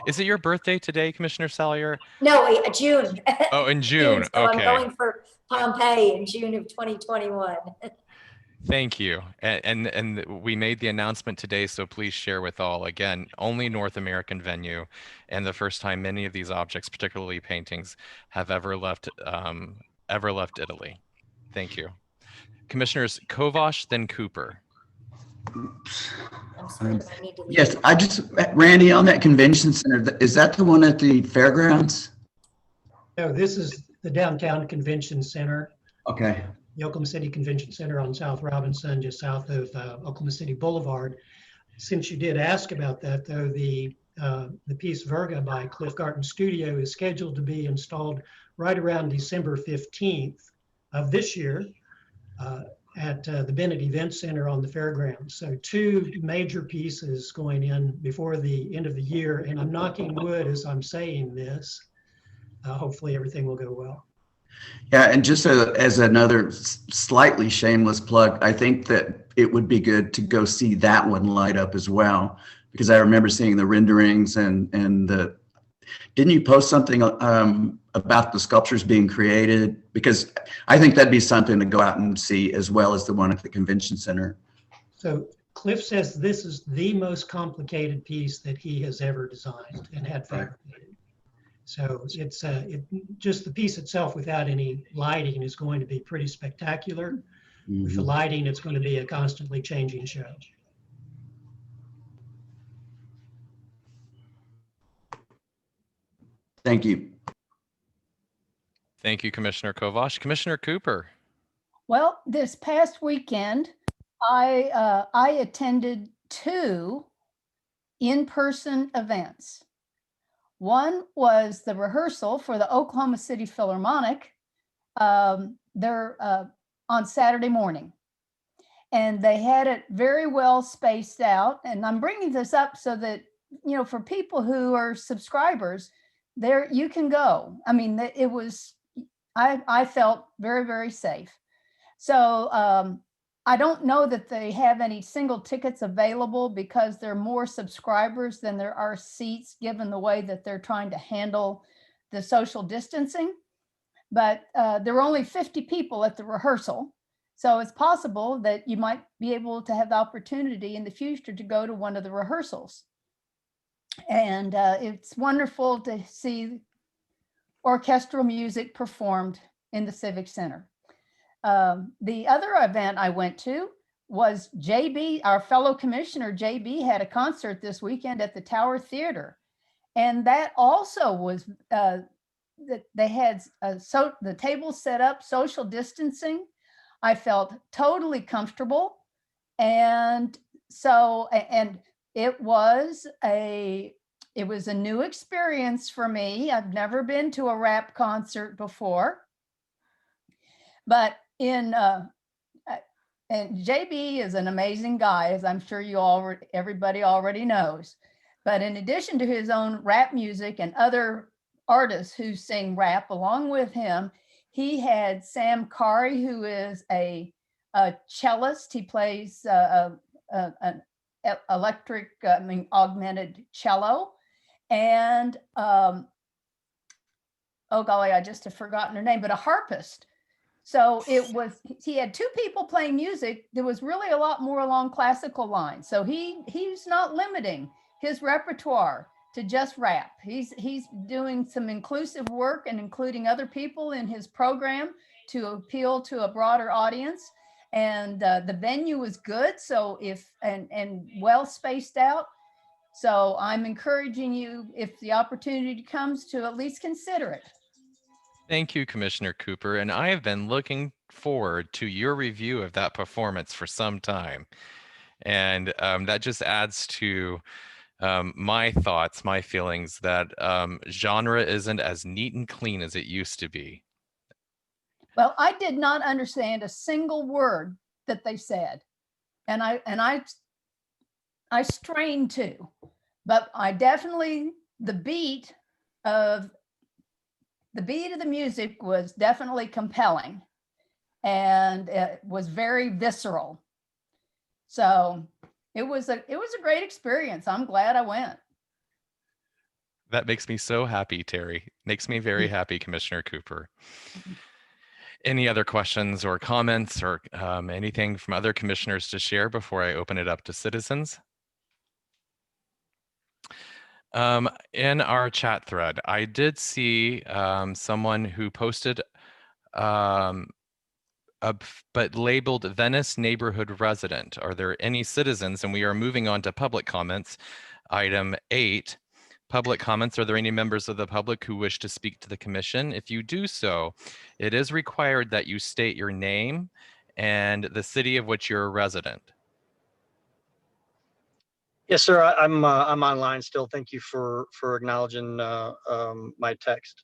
Is it your birthday today, Commissioner Salyer? No, June. Oh, in June. So Okay. I'm going for Pompeii in June of 2021. Thank you. And we made the announcement today, so please share with all. Again, only North American venue, and the first time many of these objects, particularly paintings, have ever left Italy. Thank you. Commissioners Kovash, then Cooper. I'm sorry, but I need to leave. Yes, Randy, on that convention center, is that the one at the fairgrounds? No, this is the downtown convention center. Okay. The Oklahoma City Convention Center on South Robinson, just south of Oklahoma City Boulevard. Since you did ask about that, though, the piece Virga by Cliff Garton Studio is scheduled to be installed right around December 15th of this year at the Bennett Event Center on the fairgrounds. So 2 major pieces going in before the end of the year, and I'm knocking wood as I'm saying this. Hopefully everything will go well. Yeah, and just as another slightly shameless plug, I think that it would be good to go see that one light up as well, because I remember seeing the renderings and the, didn't you post something about the sculptures being created? Because I think that'd be something to go out and see, as well as the one at the convention center. So Cliff says this is the most complicated piece that he has ever designed and had fabricated. So it's just the piece itself without any lighting is going to be pretty spectacular. With the lighting, it's going to be a constantly changing show. Thank you. Thank you, Commissioner Kovash. Commissioner Cooper. Well, this past weekend, I attended 2 in-person events. One was the rehearsal for the Oklahoma City Philharmonic. They're on Saturday morning. And they had it very well spaced out. And I'm bringing this up so that, you know, for people who are subscribers, there you can go. I mean, it was, I felt very, very safe. So I don't know that they have any single tickets available because there are more subscribers than there are seats, given the way that they're trying to handle the social distancing. But there were only 50 people at the rehearsal. So it's possible that you might be able to have the opportunity in the future to go to one of the rehearsals. And it's wonderful to see orchestral music performed in the Civic Center. The other event I went to was JB, our fellow commissioner, JB had a concert this weekend at the Tower Theater. And that also was, they had the tables set up, social distancing. I felt totally comfortable. And so, and it was a new experience for me. I've never been to a rap concert before, but and JB is an amazing guy, as I'm sure everybody already knows. But in addition to his own rap music and other artists who sing rap along with him, he had Sam Kari, who is a cellist. He plays an electric, augmented cello. And, oh golly, I just have forgotten her name, but a harpist. So he had 2 people playing music. There was really a lot more along classical lines. So he's not limiting his repertoire to just rap. He's doing some inclusive work and including other people in his program to appeal to a broader audience. And the venue was good, so and well spaced out. So I'm encouraging you, if the opportunity comes, to at least consider it. Thank you, Commissioner Cooper. And I have been looking forward to your review of that performance for some time. And that just adds to my thoughts, my feelings that genre isn't as neat and clean as it used to be. Well, I did not understand a single word that they said. And I strained to, but I definitely, the beat of the music was definitely compelling, and it was very visceral. So it was a great experience. I'm glad I went. That makes me so happy, Terry. Makes me very happy, Commissioner Cooper. Any other questions or comments or anything from other commissioners to share before I open it up to citizens? In our chat thread, I did see someone who posted but labeled Venice neighborhood resident. Are there any citizens? And we are moving on to public comments. Item 8, public comments. Are there any members of the public who wish to speak to the commission? If you do so, it is required that you state your name and the city of which you're a resident. Yes, sir. I'm online still. Thank you for acknowledging my text.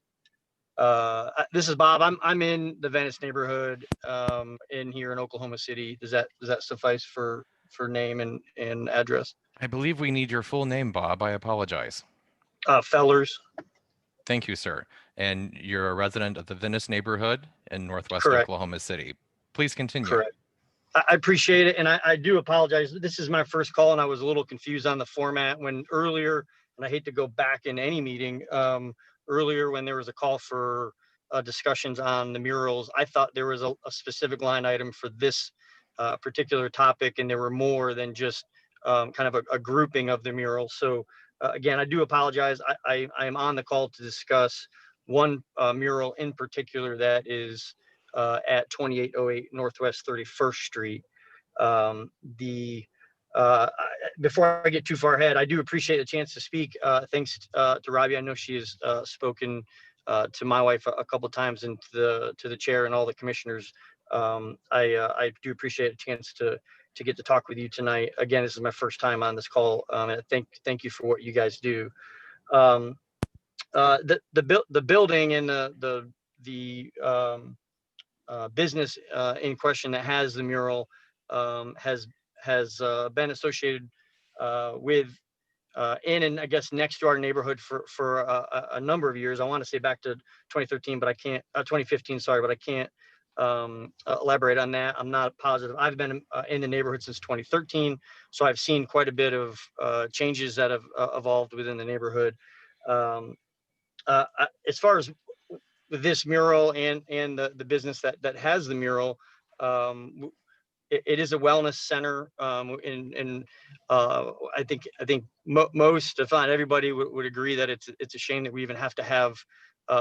This is Bob. I'm in the Venice neighborhood in here in Oklahoma City. Does that suffice for name and address? I believe we need your full name, Bob. I apologize. Fellers. Thank you, sir. And you're a resident of the Venice neighborhood in Northwest Correct. Oklahoma City. Please continue. Correct. I appreciate it, and I do apologize. This is my first call, and I was a little confused on the format when earlier, and I hate to go back in any meeting, earlier when there was a call for discussions on the murals, I thought there was a specific line item for this particular topic, and there were more than just kind of a grouping of the murals. So again, I do apologize. I am on the call to discuss one mural in particular that is at 2808 Northwest 31st Street. Before I get too far ahead, I do appreciate the chance to speak. Thanks to Robbie. I know she has spoken to my wife a couple of times, and to the chair and all the commissioners. I do appreciate a chance to get to talk with you tonight. Again, this is my first time on this call, and thank you for what you guys do. The building and the business in question that has the mural has been associated with in and I guess next to our neighborhood for a number of years. I want to say back to 2013, but I can't. 2015, sorry, but I can't elaborate on that. I'm not positive. I've been in the neighborhood since 2013, so I've seen quite a bit of changes that have evolved within the neighborhood. As far as this mural and the business that has the mural, it is a wellness center, and I think most, if not everybody, would agree that it's a shame that we even have to have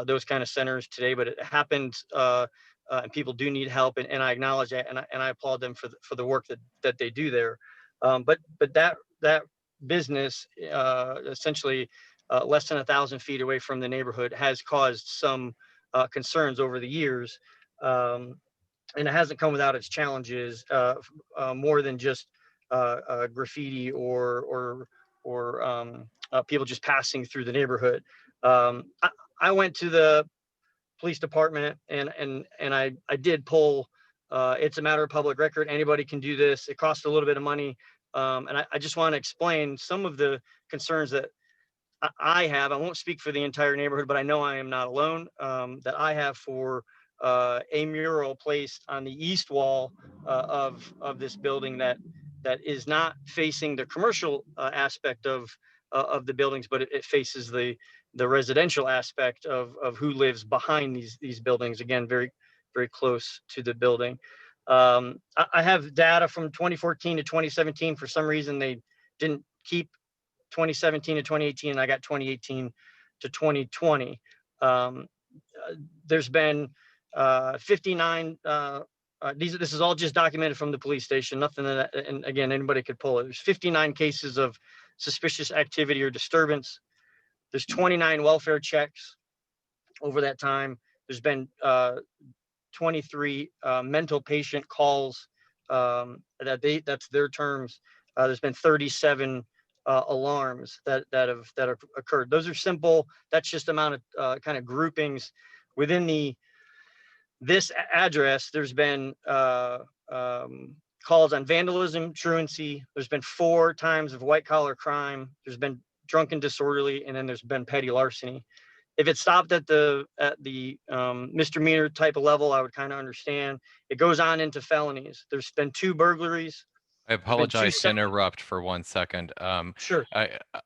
those kind of centers today. But it happens, and people do need help, and I acknowledge that, and I applaud them for the work that they do there. But that business, essentially less than 1,000 feet away from the neighborhood, has caused some concerns over the years. And it hasn't come without its challenges, more than just graffiti or people just passing through the neighborhood. I went to the police department and I did pull. It's a matter of public record. Anybody can do this. It costs a little bit of money, and I just want to explain some of the concerns that I have. I won't speak for the entire neighborhood, but I know I am not alone. That I have for a mural placed on the east wall of this building that is not facing the commercial aspect of the buildings, but it faces the residential aspect of who lives behind these buildings. Again, very very close to the building. I have data from 2014 to 2017. For some reason, they didn't keep 2017 to 2018, and I got 2018 to 2020. There's been 59. This is all just documented from the police station. Nothing that, and again, anybody could pull it. There's 59 cases of suspicious activity or disturbance. There's 29 welfare checks over that time. There's been 23 mental patient calls. That's their terms. There's been 37 alarms that have occurred. Those are simple. That's just amount of kind of groupings within this address. There's been calls on vandalism, truancy. There's been 4 times of white collar crime. There's been drunken disorderly, and then there's been petty larceny. If it stopped at the misdemeanor type of level, I would kind of understand. It goes on into felonies. There's been 2 burglaries. I apologize to interrupt for 1 second. Sure.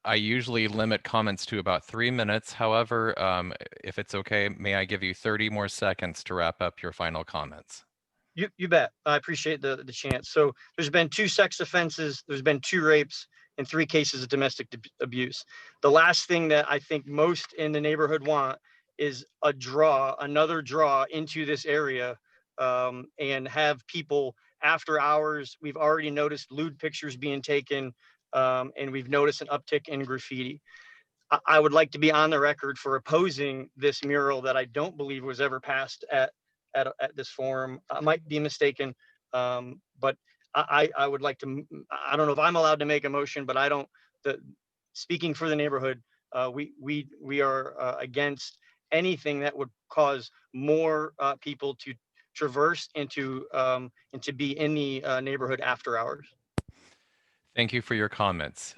I usually limit comments to about 3 minutes. However, if it's okay, may I give you 30 more seconds to wrap up your final comments? You bet. I appreciate the chance. So there's been 2 sex offenses. There's been 2 rapes and 3 cases of domestic abuse. The last thing that I think most in the neighborhood want is another draw into this area, and have people after hours. We've already noticed lewd pictures being taken, and we've noticed an uptick in graffiti. I would like to be on the record for opposing this mural that I don't believe was ever passed at this forum. I might be mistaken, but I would like to. I don't know if I'm allowed to make a motion, but I don't. Speaking for the neighborhood, we are against anything that would cause more people to traverse and to be in the neighborhood after hours. Thank you for your comments.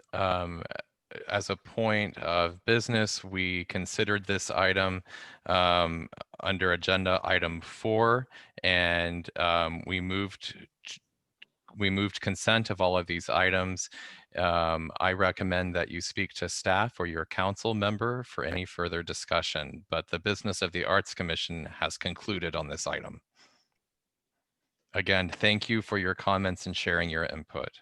As a point of business, we considered this item under agenda item 4, and we moved we moved consent of all of these items. I recommend that you speak to staff or your council member for any further discussion, but the business of the Arts Commission has concluded on this item. Again, thank you for your comments and sharing your input.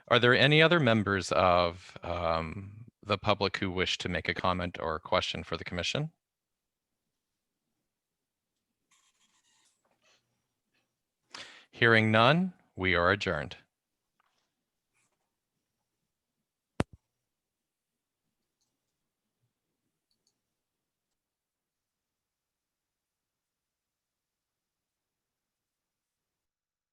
Are there any other members of the public who wish to make a comment or a question for the commission? Hearing none, we are adjourned.